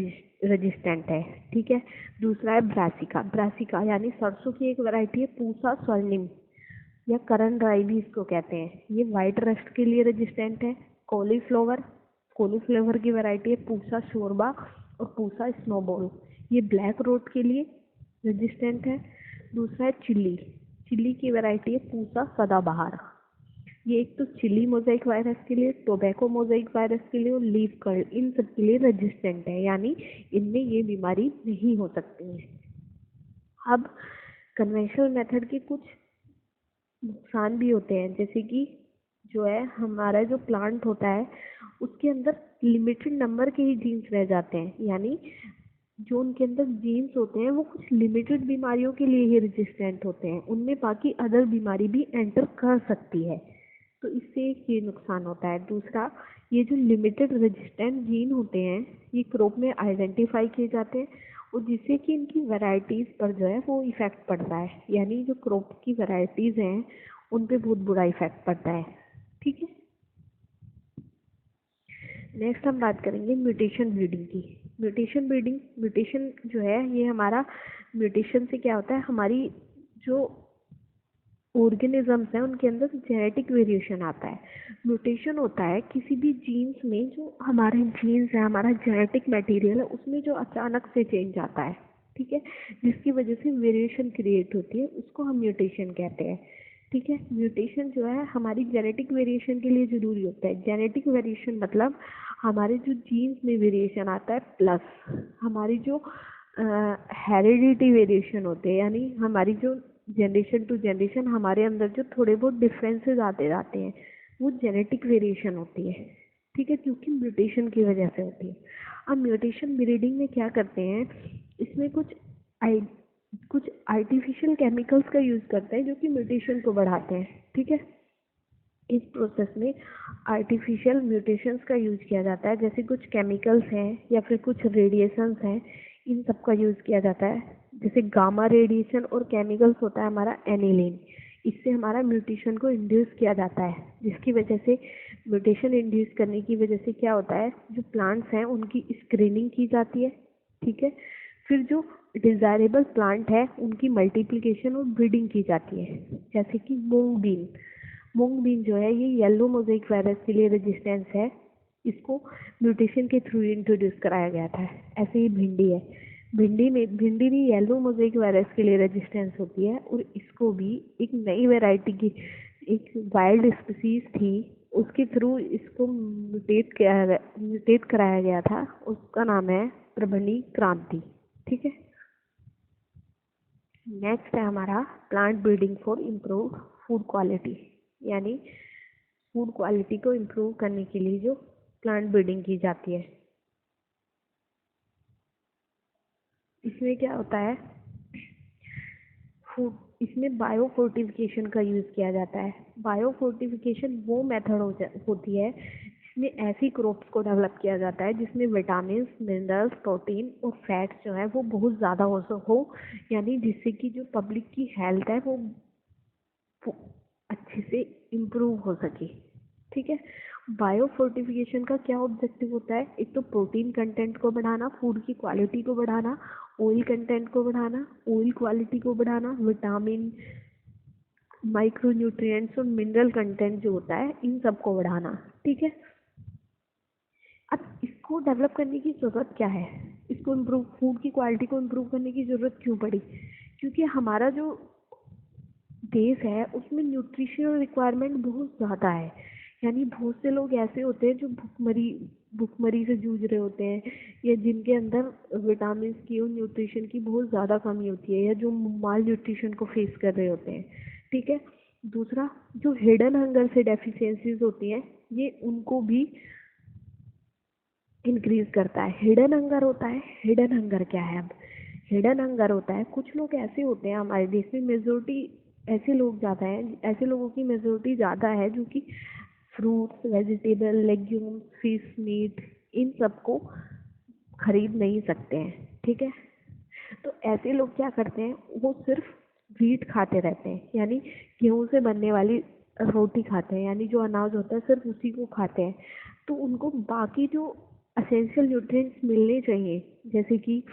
रेजिस्टेंट है। ठीक है, दूसरा है ब्रासिका। ब्रासिका यानी सरसों की एक वैरायटी है, पूसा स्वर्णिम या करण राई भी इसको कहते हैं। ये वाइट रस्ट के लिए रेजिस्टेंट है। कॉलीफ्लावर, कॉलीफ्लावर की वैरायटी है पूसा शोरबा और पूसा स्नोबॉल, ये ब्लैक रोट के लिए रेजिस्टेंट है। दूसरा है चिली, चिली की वैरायटी है पूसा सदाबहार। ये एक तो चिली मोजाइक वायरस के लिए, टोबैको मोजाइक वायरस के लिए और लीफ कर्ल, इन सब के लिए रेजिस्टेंट है, यानी इनमें ये बीमारी नहीं हो सकती है। अब कन्वेंशनल मेथड के कुछ नुकसान भी होते हैं, जैसे कि जो है हमारा जो प्लांट होता है उसके अंदर लिमिटेड नंबर के ही जीन्स रह जाते हैं, यानी जो उनके अंदर जीन्स होते हैं वो कुछ लिमिटेड बीमारियों के लिए ही रेजिस्टेंट होते हैं, उनमें बाकी अदर बीमारी भी एंटर कर सकती है। तो इससे एक ये नुकसान होता है। दूसरा, ये जो लिमिटेड रेजिस्टेंट जीन होते हैं ये क्रॉप में आइडेंटिफाई किए जाते हैं और जिससे कि इनकी वैरायटीज़ पर जो है वो इफ़ेक्ट पड़ता है, यानी जो क्रॉप की वैरायटीज़ हैं उन पे बहुत बुरा इफ़ेक्ट पड़ता है। ठीक है, नेक्स्ट हम बात करेंगे म्यूटेशन ब्रीडिंग की। म्यूटेशन ब्रीडिंग, म्यूटेशन जो है ये हमारा, म्यूटेशन से क्या होता है, हमारी जो ऑर्गेनिजम्स हैं उनके अंदर जेनेटिक वेरिएशन आता है। म्यूटेशन होता है किसी भी जीन्स में, जो हमारे जीन्स है, हमारा जेनेटिक मटेरियल है, उसमें जो अचानक से चेंज आता है, ठीक है, जिसकी वजह से वेरिएशन क्रिएट होती है, उसको हम म्यूटेशन कहते हैं। ठीक है, म्यूटेशन जो है हमारी जेनेटिक वेरिएशन के लिए ज़रूरी होता है। जेनेटिक वेरिएशन मतलब हमारे जो जीन्स में वेरिएशन आता है, प्लस हमारी जो हेरिडिटी वेरिएशन होते हैं, यानी हमारी जो जनरेशन टू जनरेशन हमारे अंदर जो थोड़े बहुत डिफरेंसेस आते जाते हैं, वो जेनेटिक वेरिएशन होती है। ठीक है, क्योंकि म्यूटेशन की वजह से होती है। अब म्यूटेशन ब्रीडिंग में क्या करते हैं, इसमें कुछ आर्टिफिशियल केमिकल्स का यूज़ करते हैं जो कि म्यूटेशन को बढ़ाते हैं। ठीक है, इस प्रोसेस में आर्टिफिशियल म्यूटेशंस का यूज़ किया जाता है, जैसे कुछ केमिकल्स हैं या फिर कुछ रेडिएशंस हैं, इन सब का यूज़ किया जाता है। जैसे गामा रेडिएशन और केमिकल्स होता है हमारा एनिलीन, इससे हमारा म्यूटेशन को इंड्यूस किया जाता है, जिसकी वजह से म्यूटेशन इंड्यूस करने की वजह से क्या होता है, जो प्लांट्स हैं उनकी स्क्रीनिंग की जाती है। ठीक है, फिर जो डिज़ायरेबल प्लांट है उनकी मल्टीप्लिकेशन और ब्रीडिंग की जाती है। जैसे कि मूंग बीन जो है ये येलो मोज़ेक वायरस के लिए रेजिस्टेंस है, इसको म्यूटेशन के थ्रू इंट्रोड्यूस कराया गया था। ऐसे ही भिंडी है, भिंडी भी येलो मोज़ेक वायरस के लिए रेजिस्टेंस होती है, और इसको भी एक नई वैरायटी की, एक वाइल्ड स्पीसीज थी, उसके थ्रू इसको म्यूटेट कराया गया था, उसका नाम है प्रबंधी क्रांति। ठीक है, नेक्स्ट है हमारा plant breeding for improve food quality, यानी फूड क्वालिटी को इम्प्रूव करने के लिए जो प्लांट ब्रीडिंग की जाती है। इसमें क्या होता है, इसमें बायो फोर्टिफिकेशन का यूज़ किया जाता है। बायो फोर्टिफिकेशन वो मेथड होती है जिसमें ऐसी क्रॉप्स को डेवलप किया जाता है जिसमें विटामिन, मिनरल्स, प्रोटीन और फैट्स जो है वो बहुत ज़्यादा हो, यानी जिससे कि जो पब्लिक की हेल्थ है वो अच्छे से इम्प्रूव हो सके। ठीक है, बायो फोर्टिफिकेशन का क्या ऑब्जेक्टिव होता है, एक तो प्रोटीन कंटेंट को बढ़ाना, फूड की क्वालिटी को बढ़ाना, ऑयल कंटेंट को बढ़ाना, ऑयल क्वालिटी को बढ़ाना, विटामिन, माइक्रो न्यूट्रिएंट्स और मिनरल कंटेंट जो होता है इन सब को बढ़ाना। ठीक है, अब इसको डेवलप करने की ज़रूरत क्या है, इसको इम्प्रूव, फूड की क्वालिटी को इम्प्रूव करने की ज़रूरत क्यों पड़ी, क्योंकि हमारा जो देश है उसमें न्यूट्रिशनल रिक्वायरमेंट बहुत ज़्यादा है। यानी बहुत से लोग ऐसे होते हैं जो भुखमरी से जूझ रहे होते हैं, या जिनके अंदर विटामिन की और न्यूट्रिशन की बहुत ज़्यादा कमी होती है, या जो माल न्यूट्रिशन को फेस कर रहे होते हैं। ठीक है, दूसरा जो हिडन हंगर से डेफिशिएंसीज होती हैं, ये उनको भी इंक्रीज करता है। हिडन हंगर होता है, हिडन हंगर क्या है, अब हिडन हंगर होता है, कुछ लोग ऐसे होते हैं हमारे देश में, मेजोरिटी ऐसे लोग ज़्यादा हैं, ऐसे लोगों की मेजोरिटी ज़्यादा है जो कि fruits, vegetable, legumes, fish, meat इन सबको खरीद नहीं सकते हैं। ठीक है, तो ऐसे लोग क्या करते हैं, वो सिर्फ व्हीट खाते रहते हैं, यानी गेहूं से बनने वाली रोटी खाते हैं, यानी जो अनाज होता है सिर्फ उसी को खाते हैं। तो उनको बाकी जो असेंशियल न्यूट्रिएंट्स मिलने चाहिए, जैसे कि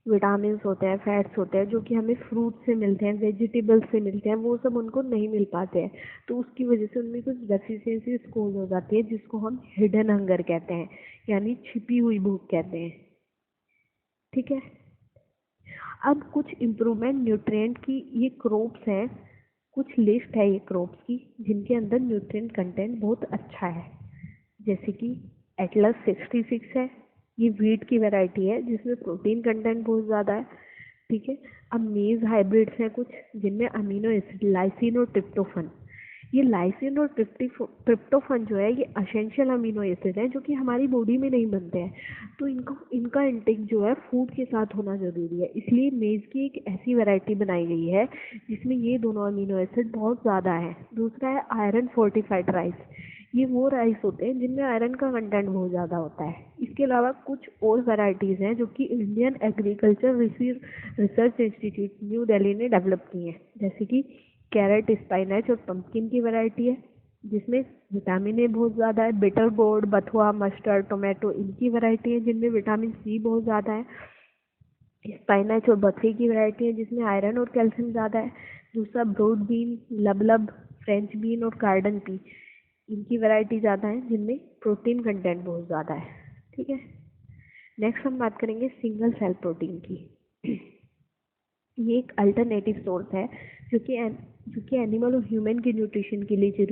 विटामिन्स होते हैं, फैट्स होते हैं, जो कि हमें फ्रूट से मिलते हैं, वेजिटेबल्स से मिलते हैं, वो सब उनको नहीं मिल पाते हैं। तो उसकी वजह से उनमें कुछ डेफिशिएंसीज कॉज हो जाती है, जिसको हम हिडन हंगर कहते हैं, यानी छिपी हुई भूख कहते हैं। ठीक है, अब कुछ इम्प्रूवमेंट न्यूट्रिएंट की ये क्रॉप्स हैं, कुछ लिस्ट है ये क्रॉप्स की जिनके अंदर न्यूट्रिएंट कंटेंट बहुत अच्छा है। जैसे कि एटलस 66 है, ये व्हीट की वैरायटी है जिसमें प्रोटीन कंटेंट बहुत ज़्यादा है। ठीक है, अब मेज हाइब्रिड्स हैं कुछ जिनमें अमीनो एसिड लाइसिन और ट्रिप्टोफन, ये लाइसिन और ट्रिप्टोफन जो है ये असेंशियल अमीनो एसिड है जो कि हमारी बॉडी में नहीं बनते हैं, तो इनका इंटेक जो है फूड के साथ होना ज़रूरी है। इसलिए मेज़ की एक ऐसी वैरायटी बनाई गई है जिसमें ये दोनों अमीनो एसिड बहुत ज़्यादा है। दूसरा है आयरन फोर्टिफाइड राइस, ये वो राइस होते हैं जिनमें आयरन का कंटेंट बहुत ज़्यादा होता है। इसके अलावा कुछ और वैरायटीज़ हैं जो कि Indian agriculture research institute new Delhi ने डेवलप की हैं, जैसे कि कैरेट, स्पाइनच और पंपकिन की वैरायटी है जिसमें विटामिन ए बहुत ज़्यादा है। बिटर गोर्ड, बथुआ, मस्टर्ड, टोमेटो इनकी वैरायटी है जिनमें विटामिन सी बहुत ज़्यादा है। स्पाइनच और बथुए की वैरायटी है जिसमें आयरन और कैल्शियम ज़्यादा है। दूसरा broad bean, lablab, French bean और गार्डन पी, इनकी वैरायटी ज़्यादा है जिनमें प्रोटीन कंटेंट बहुत ज़्यादा है। ठीक है, नेक्स्ट हम बात करेंगे सिंगल सेल प्रोटीन की। ये एक अल्टरनेटिव सोर्स है जो कि एनिमल और ह्यूमन के न्यूट्रिशन के लिए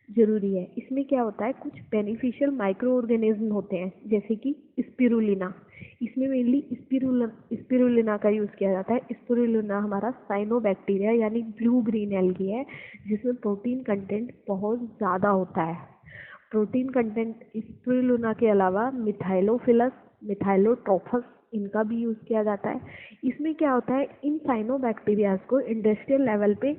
जरूरी है। इसमें क्या होता है, कुछ बेनिफिशियल माइक्रो ऑर्गेनिज्म होते हैं जैसे कि स्पिरुलिना। इसमें मेनली स्पिरुलिना का यूज़ किया जाता है। स्पिरुलिना हमारा साइनोबैक्टीरिया यानी ब्लू ग्रीन एल्गी है जिसमें प्रोटीन कंटेंट बहुत ज़्यादा होता है। प्रोटीन कंटेंट स्पिरुलिना के अलावा मिथाइलोफिलस, मिथाइलोट्रोफस, इनका भी यूज़ किया जाता है। इसमें क्या होता है, इन साइनोबैक्टीरियाज को इंडस्ट्रियल लेवल पे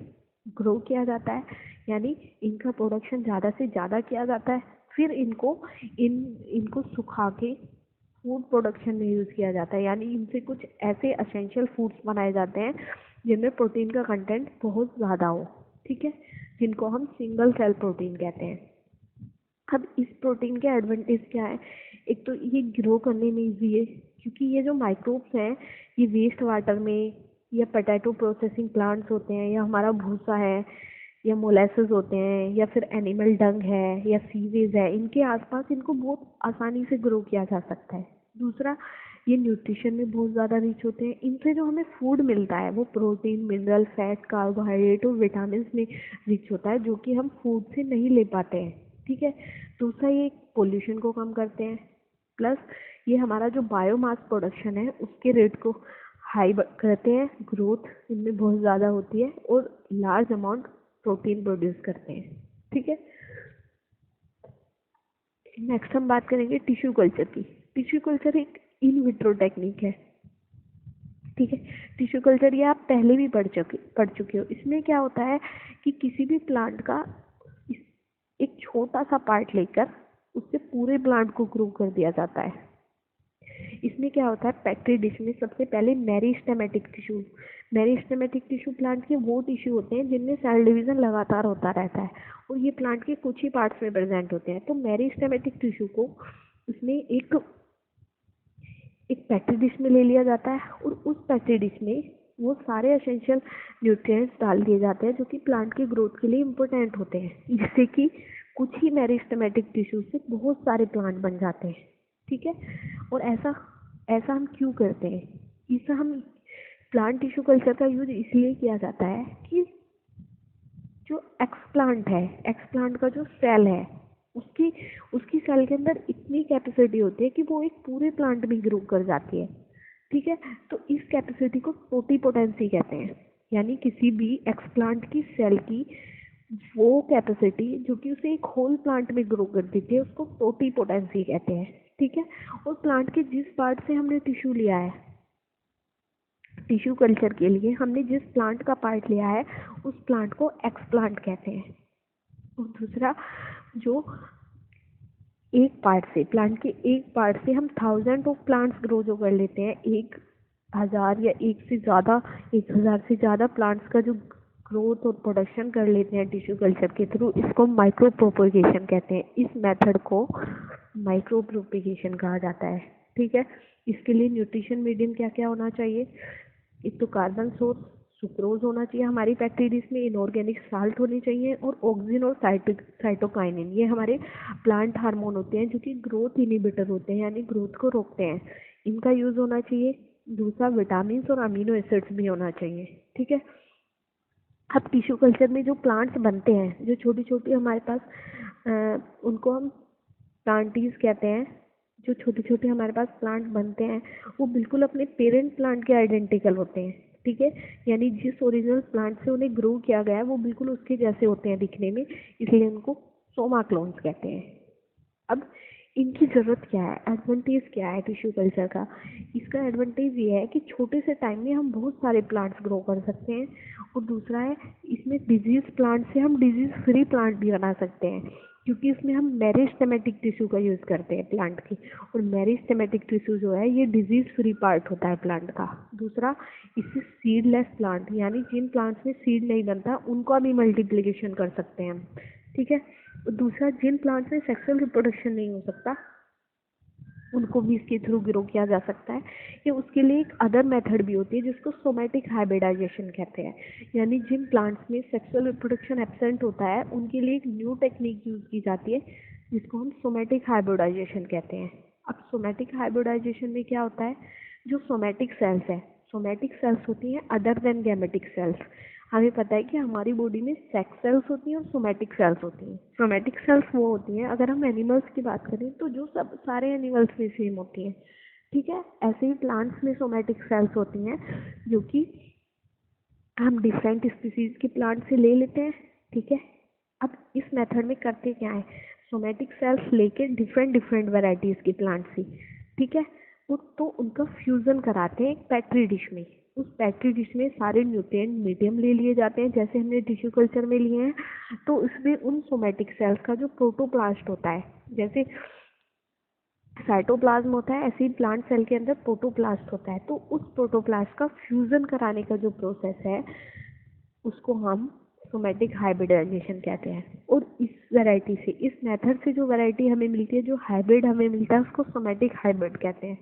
ग्रो किया जाता है, यानी इनका प्रोडक्शन ज़्यादा से ज़्यादा किया जाता है। फिर इनको सुखा के फूड प्रोडक्शन में यूज़ किया जाता है, यानी इनसे कुछ ऐसे असेंशियल फूड्स बनाए जाते हैं जिनमें प्रोटीन का कंटेंट बहुत ज़्यादा हो। ठीक है, जिनको हम सिंगल सेल प्रोटीन कहते हैं। अब इस प्रोटीन के एडवांटेज क्या है, एक तो ये ग्रो करने में ईजी है क्योंकि ये जो माइक्रोब्स हैं ये वेस्ट वाटर में या पोटैटो प्रोसेसिंग प्लांट्स होते हैं या हमारा भूसा है या मोलेसेस होते हैं या फिर एनिमल डंग है या सीवेज है, इनके आसपास इनको बहुत आसानी से ग्रो किया जा सकता है। दूसरा, ये न्यूट्रिशन में बहुत ज़्यादा रिच होते हैं। इनसे जो हमें फूड मिलता है वो प्रोटीन, मिनरल, फैट, कार्बोहाइड्रेट और विटामिन में रिच होता है जो कि हम फूड से नहीं ले पाते हैं। ठीक है, दूसरा ये पोल्यूशन को कम करते हैं, प्लस ये हमारा जो बायोमास प्रोडक्शन है उसके रेट को हाई करते हैं, ग्रोथ इनमें बहुत ज़्यादा होती है और लार्ज अमाउंट प्रोटीन प्रोड्यूस करते हैं। ठीक है, नेक्स्ट हम बात करेंगे टिश्यू कल्चर की। टिश्यू कल्चर एक इन विट्रो टेक्निक है। ठीक है, टिश्यू कल्चर ये आप पहले भी पढ़ चुके हो। इसमें क्या होता है कि किसी भी प्लांट का एक छोटा सा पार्ट लेकर उससे पूरे प्लांट को ग्रो कर दिया जाता है। इसमें क्या होता है, पेट्री डिश में सबसे पहले मेरिस्टेमेटिक टिश्यू प्लांट के वो टिश्यू होते हैं जिनमें सेल डिवीजन लगातार होता रहता है और ये प्लांट के कुछ ही पार्ट्स में प्रेजेंट होते हैं। तो मेरिस्टेमेटिक टिश्यू को उसमें एक पेट्री डिश में ले लिया जाता है और उस पेट्री डिश में वो सारे एसेंशियल न्यूट्रिएंट्स डाल दिए जाते हैं जो कि प्लांट की ग्रोथ के लिए इम्पोर्टेंट होते हैं, जिससे कि कुछ ही मेरिस्टेमेटिक टिश्यू से बहुत सारे प्लांट बन जाते हैं। ठीक है, और ऐसा हम क्यों करते हैं, इसे हम प्लांट टिश्यू कल्चर का यूज इसलिए किया जाता है कि जो एक्स प्लांट का जो सेल है उसकी सेल के अंदर इतनी कैपेसिटी होती है कि वो एक पूरे प्लांट में ग्रो कर जाती है। ठीक है, तो इस कैपेसिटी को टोटीपोटेंसी कहते हैं, यानी किसी भी एक्स प्लांट की सेल की वो कैपेसिटी जो कि उसे एक होल प्लांट में ग्रो कर देती है उसको टोटीपोटेंसी कहते हैं। ठीक है, और प्लांट के जिस पार्ट से हमने टिश्यू लिया है, टिश्यू कल्चर के लिए हमने जिस प्लांट का पार्ट लिया है उस प्लांट को एक्स प्लांट कहते हैं। और दूसरा, जो प्लांट के एक पार्ट से हम 1000 ऑफ प्लांट्स ग्रो जो कर लेते हैं, 1000 या 1000 से ज़्यादा प्लांट्स का जो ग्रोथ और प्रोडक्शन कर लेते हैं टिश्यू कल्चर के थ्रू, इसको माइक्रो प्रोपोगेशन कहते हैं। इस मेथड को माइक्रो प्रोपोगेशन कहा जाता है। ठीक है, इसके लिए न्यूट्रिशन मीडियम क्या क्या होना चाहिए, एक तो कार्बन सोर्स सुक्रोज होना चाहिए हमारी पेट्री डिश में, इनऑर्गेनिक साल्ट होनी चाहिए और ऑक्सिन और साइटोकाइनिन, ये हमारे प्लांट हार्मोन होते हैं जो कि ग्रोथ इनिबिटर होते हैं, यानी ग्रोथ को रोकते हैं, इनका यूज होना चाहिए। दूसरा, विटामिन और अमीनो एसिड्स भी होना चाहिए। ठीक है, अब टिश्यू कल्चर में जो प्लांट्स बनते हैं, जो छोटी छोटी हमारे पास उनको हम प्लांटीज कहते हैं, जो छोटे छोटे हमारे पास प्लांट बनते हैं वो बिल्कुल अपने पेरेंट प्लांट के आइडेंटिकल होते हैं। ठीक है, यानी जिस ओरिजिनल प्लांट से उन्हें ग्रो किया गया है वो बिल्कुल उसके जैसे होते हैं दिखने में, इसलिए उनको सोमा क्लोन्स कहते हैं। अब इनकी ज़रूरत क्या है, एडवांटेज क्या है टिश्यू कल्चर का, इसका एडवांटेज ये है कि छोटे से टाइम में हम बहुत सारे प्लांट्स ग्रो कर सकते हैं। और दूसरा है, इसमें डिजीज प्लांट से हम डिजीज फ्री प्लांट भी बना सकते हैं क्योंकि इसमें हम मेरिस्टेमेटिक टिश्यू का यूज़ करते हैं प्लांट की, और मेरिस्टेमेटिक टिश्यू जो है ये डिजीज फ्री पार्ट होता है प्लांट का। दूसरा, इससे सीडलेस प्लांट, यानी जिन प्लांट्स में सीड नहीं बनता उनको भी मल्टीप्लिकेशन कर सकते हैं हम। ठीक है, और दूसरा, जिन प्लांट्स में सेक्सुअल रिप्रोडक्शन नहीं हो सकता उनको भी इसके थ्रू ग्रो किया जा सकता है। या उसके लिए एक अदर मेथड भी होती है जिसको सोमेटिक हाइब्रिडाइजेशन कहते हैं, यानी जिन प्लांट्स में सेक्सुअल रिप्रोडक्शन एब्सेंट होता है उनके लिए एक न्यू टेक्निक यूज की जाती है जिसको हम सोमेटिक हाइब्रिडाइजेशन कहते हैं। अब सोमेटिक हाइब्रिडाइजेशन में क्या होता है, जो सोमेटिक सेल्स है, सोमेटिक सेल्स होती हैं अदर देन गैमेटिक सेल्स। हमें पता है कि हमारी बॉडी में सेक्स सेल्स होती हैं और सोमेटिक सेल्स होती हैं। सोमेटिक सेल्स वो होती हैं, अगर हम एनिमल्स की बात करें तो जो सब सारे एनिमल्स में सेम होती हैं, ठीक है। ऐसे ही प्लांट्स में सोमेटिक सेल्स होती हैं जो कि हम डिफरेंट स्पीसीज के प्लांट से ले लेते हैं, ठीक है। अब इस मेथड में करते क्या है, सोमेटिक सेल्स लेके डिफरेंट डिफरेंट वेराइटीज के प्लांट से, ठीक है, तो उनका फ्यूजन कराते हैं एक पेट्री डिश में। उस पेट्री डिश में सारे न्यूट्रिएंट मीडियम ले लिए जाते हैं जैसे हमने टिश्यू कल्चर में लिए हैं। तो उसमें उन सोमेटिक सेल्स का जो प्रोटोप्लास्ट होता है, जैसे साइटोप्लाज्म होता है ऐसे ही प्लांट सेल के अंदर प्रोटोप्लास्ट होता है, तो उस प्रोटोप्लास्ट का फ्यूजन कराने का जो प्रोसेस है उसको हम सोमेटिक हाइब्रिडाइजेशन कहते हैं। और इस वैरायटी से, इस मेथड से जो वैरायटी हमें मिलती है, जो हाइब्रिड हमें मिलता है, उसको सोमेटिक हाइब्रिड कहते हैं।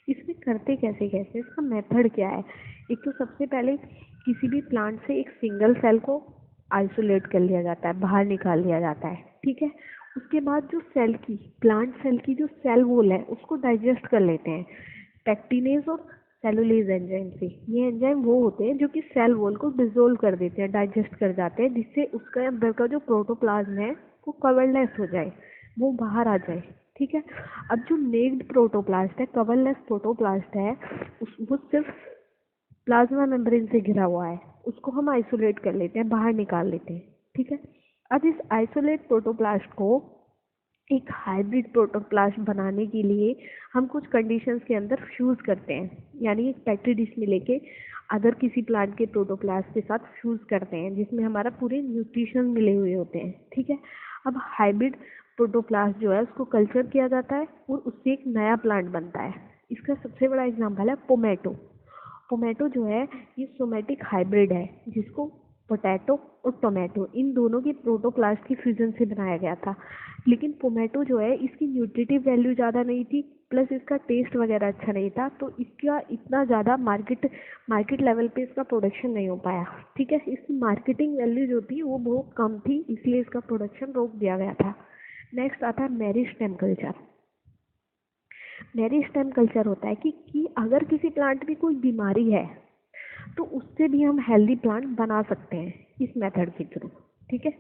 इसमें करते कैसे कैसे, इसका मेथड क्या है, एक तो सबसे पहले किसी भी प्लांट से एक सिंगल सेल को आइसोलेट कर लिया जाता है, बाहर निकाल लिया जाता है, ठीक है। उसके बाद जो सेल की, प्लांट सेल की जो सेल वॉल है उसको डाइजेस्ट कर लेते हैं पैक्टिनेज और सेलुलेज एंजाइम से। ये एंजाइम वो होते हैं जो कि सेल वॉल को डिसोल्व कर देते हैं, डाइजेस्ट कर जाते हैं, जिससे उसके अंदर का जो प्रोटोप्लाज्म है वो कवरलेस हो जाए, वो बाहर आ जाए, ठीक है। अब जो नेक्ड प्रोटोप्लास्ट है, कवरलेस प्रोटोप्लास्ट है, वो सिर्फ प्लाज्मा मेम्ब्रेन से घिरा हुआ है, उसको हम आइसोलेट कर लेते हैं, बाहर निकाल लेते हैं, ठीक है। अब इस आइसोलेट प्रोटोप्लास्ट को एक हाइब्रिड प्रोटोप्लास्ट बनाने के लिए हम कुछ कंडीशंस के अंदर फ्यूज करते हैं, यानी एक पेट्री डिश में लेके अदर किसी प्लांट के प्रोटोप्लास्ट के साथ फ्यूज करते हैं जिसमें हमारा पूरे न्यूट्रिशन मिले हुए होते हैं, ठीक है। अब हाइब्रिड प्रोटोप्लास्ट जो है उसको कल्चर किया जाता है और उससे एक नया प्लांट बनता है। इसका सबसे बड़ा एग्जाम्पल है पोमैटो। पोमैटो जो है ये सोमेटिक हाइब्रिड है जिसको पोटैटो और टोमेटो इन दोनों की प्रोटोप्लास्ट की फ्यूजन से बनाया गया था। लेकिन पोमैटो जो है इसकी न्यूट्रिटिव वैल्यू ज़्यादा नहीं थी, प्लस इसका टेस्ट वगैरह अच्छा नहीं था, तो इसका इतना ज़्यादा मार्केट लेवल पे इसका प्रोडक्शन नहीं हो पाया, ठीक है। इसकी मार्केटिंग वैल्यू जो थी वो बहुत कम थी, इसलिए इसका प्रोडक्शन रोक दिया गया था। नेक्स्ट आता है मेरिस्टेम कल्चर। मेरिस्टेम कल्चर होता है कि अगर किसी प्लांट में कोई बीमारी है तो उससे भी हम हेल्दी प्लांट बना सकते हैं इस मेथड के थ्रू, ठीक है।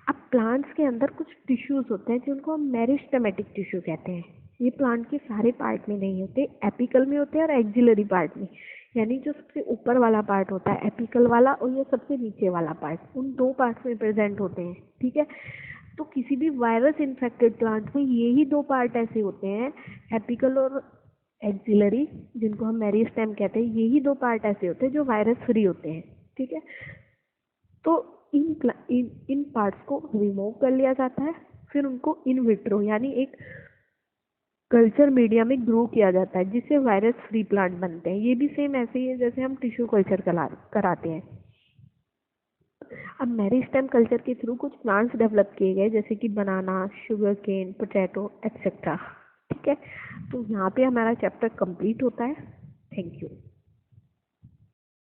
अब प्लांट्स के अंदर कुछ टिश्यूज होते हैं जिनको हम मेरिस्टेमेटिक टिश्यू कहते हैं। ये प्लांट के सारे पार्ट में नहीं होते, एपिकल में होते हैं और एक्सिलरी पार्ट में, यानी जो सबसे ऊपर वाला पार्ट होता है एपिकल वाला और ये सबसे नीचे वाला पार्ट, उन दो पार्ट्स में प्रेजेंट होते हैं, ठीक है। तो किसी भी वायरस इन्फेक्टेड प्लांट में ये ही दो पार्ट ऐसे होते हैं, एपिकल और एक्सिलरी, जिनको हम मेरिस्टेम कहते हैं, यही दो पार्ट ऐसे होते हैं जो वायरस फ्री होते हैं, ठीक है। तो इन पार्ट्स को रिमूव कर लिया जाता है, फिर उनको इन विट्रो यानी एक कल्चर मीडिया में ग्रो किया जाता है जिससे वायरस फ्री प्लांट बनते हैं। ये भी सेम ऐसे ही है जैसे हम टिश्यू कल्चर कराते हैं। अब मेरिस्टेम कल्चर के थ्रू कुछ प्लांट्स डेवलप किए गए जैसे कि बनाना, शुगर केन, पोटैटो एक्सेट्रा, ठीक है। तो यहाँ पे हमारा चैप्टर कंप्लीट होता है। Thank you.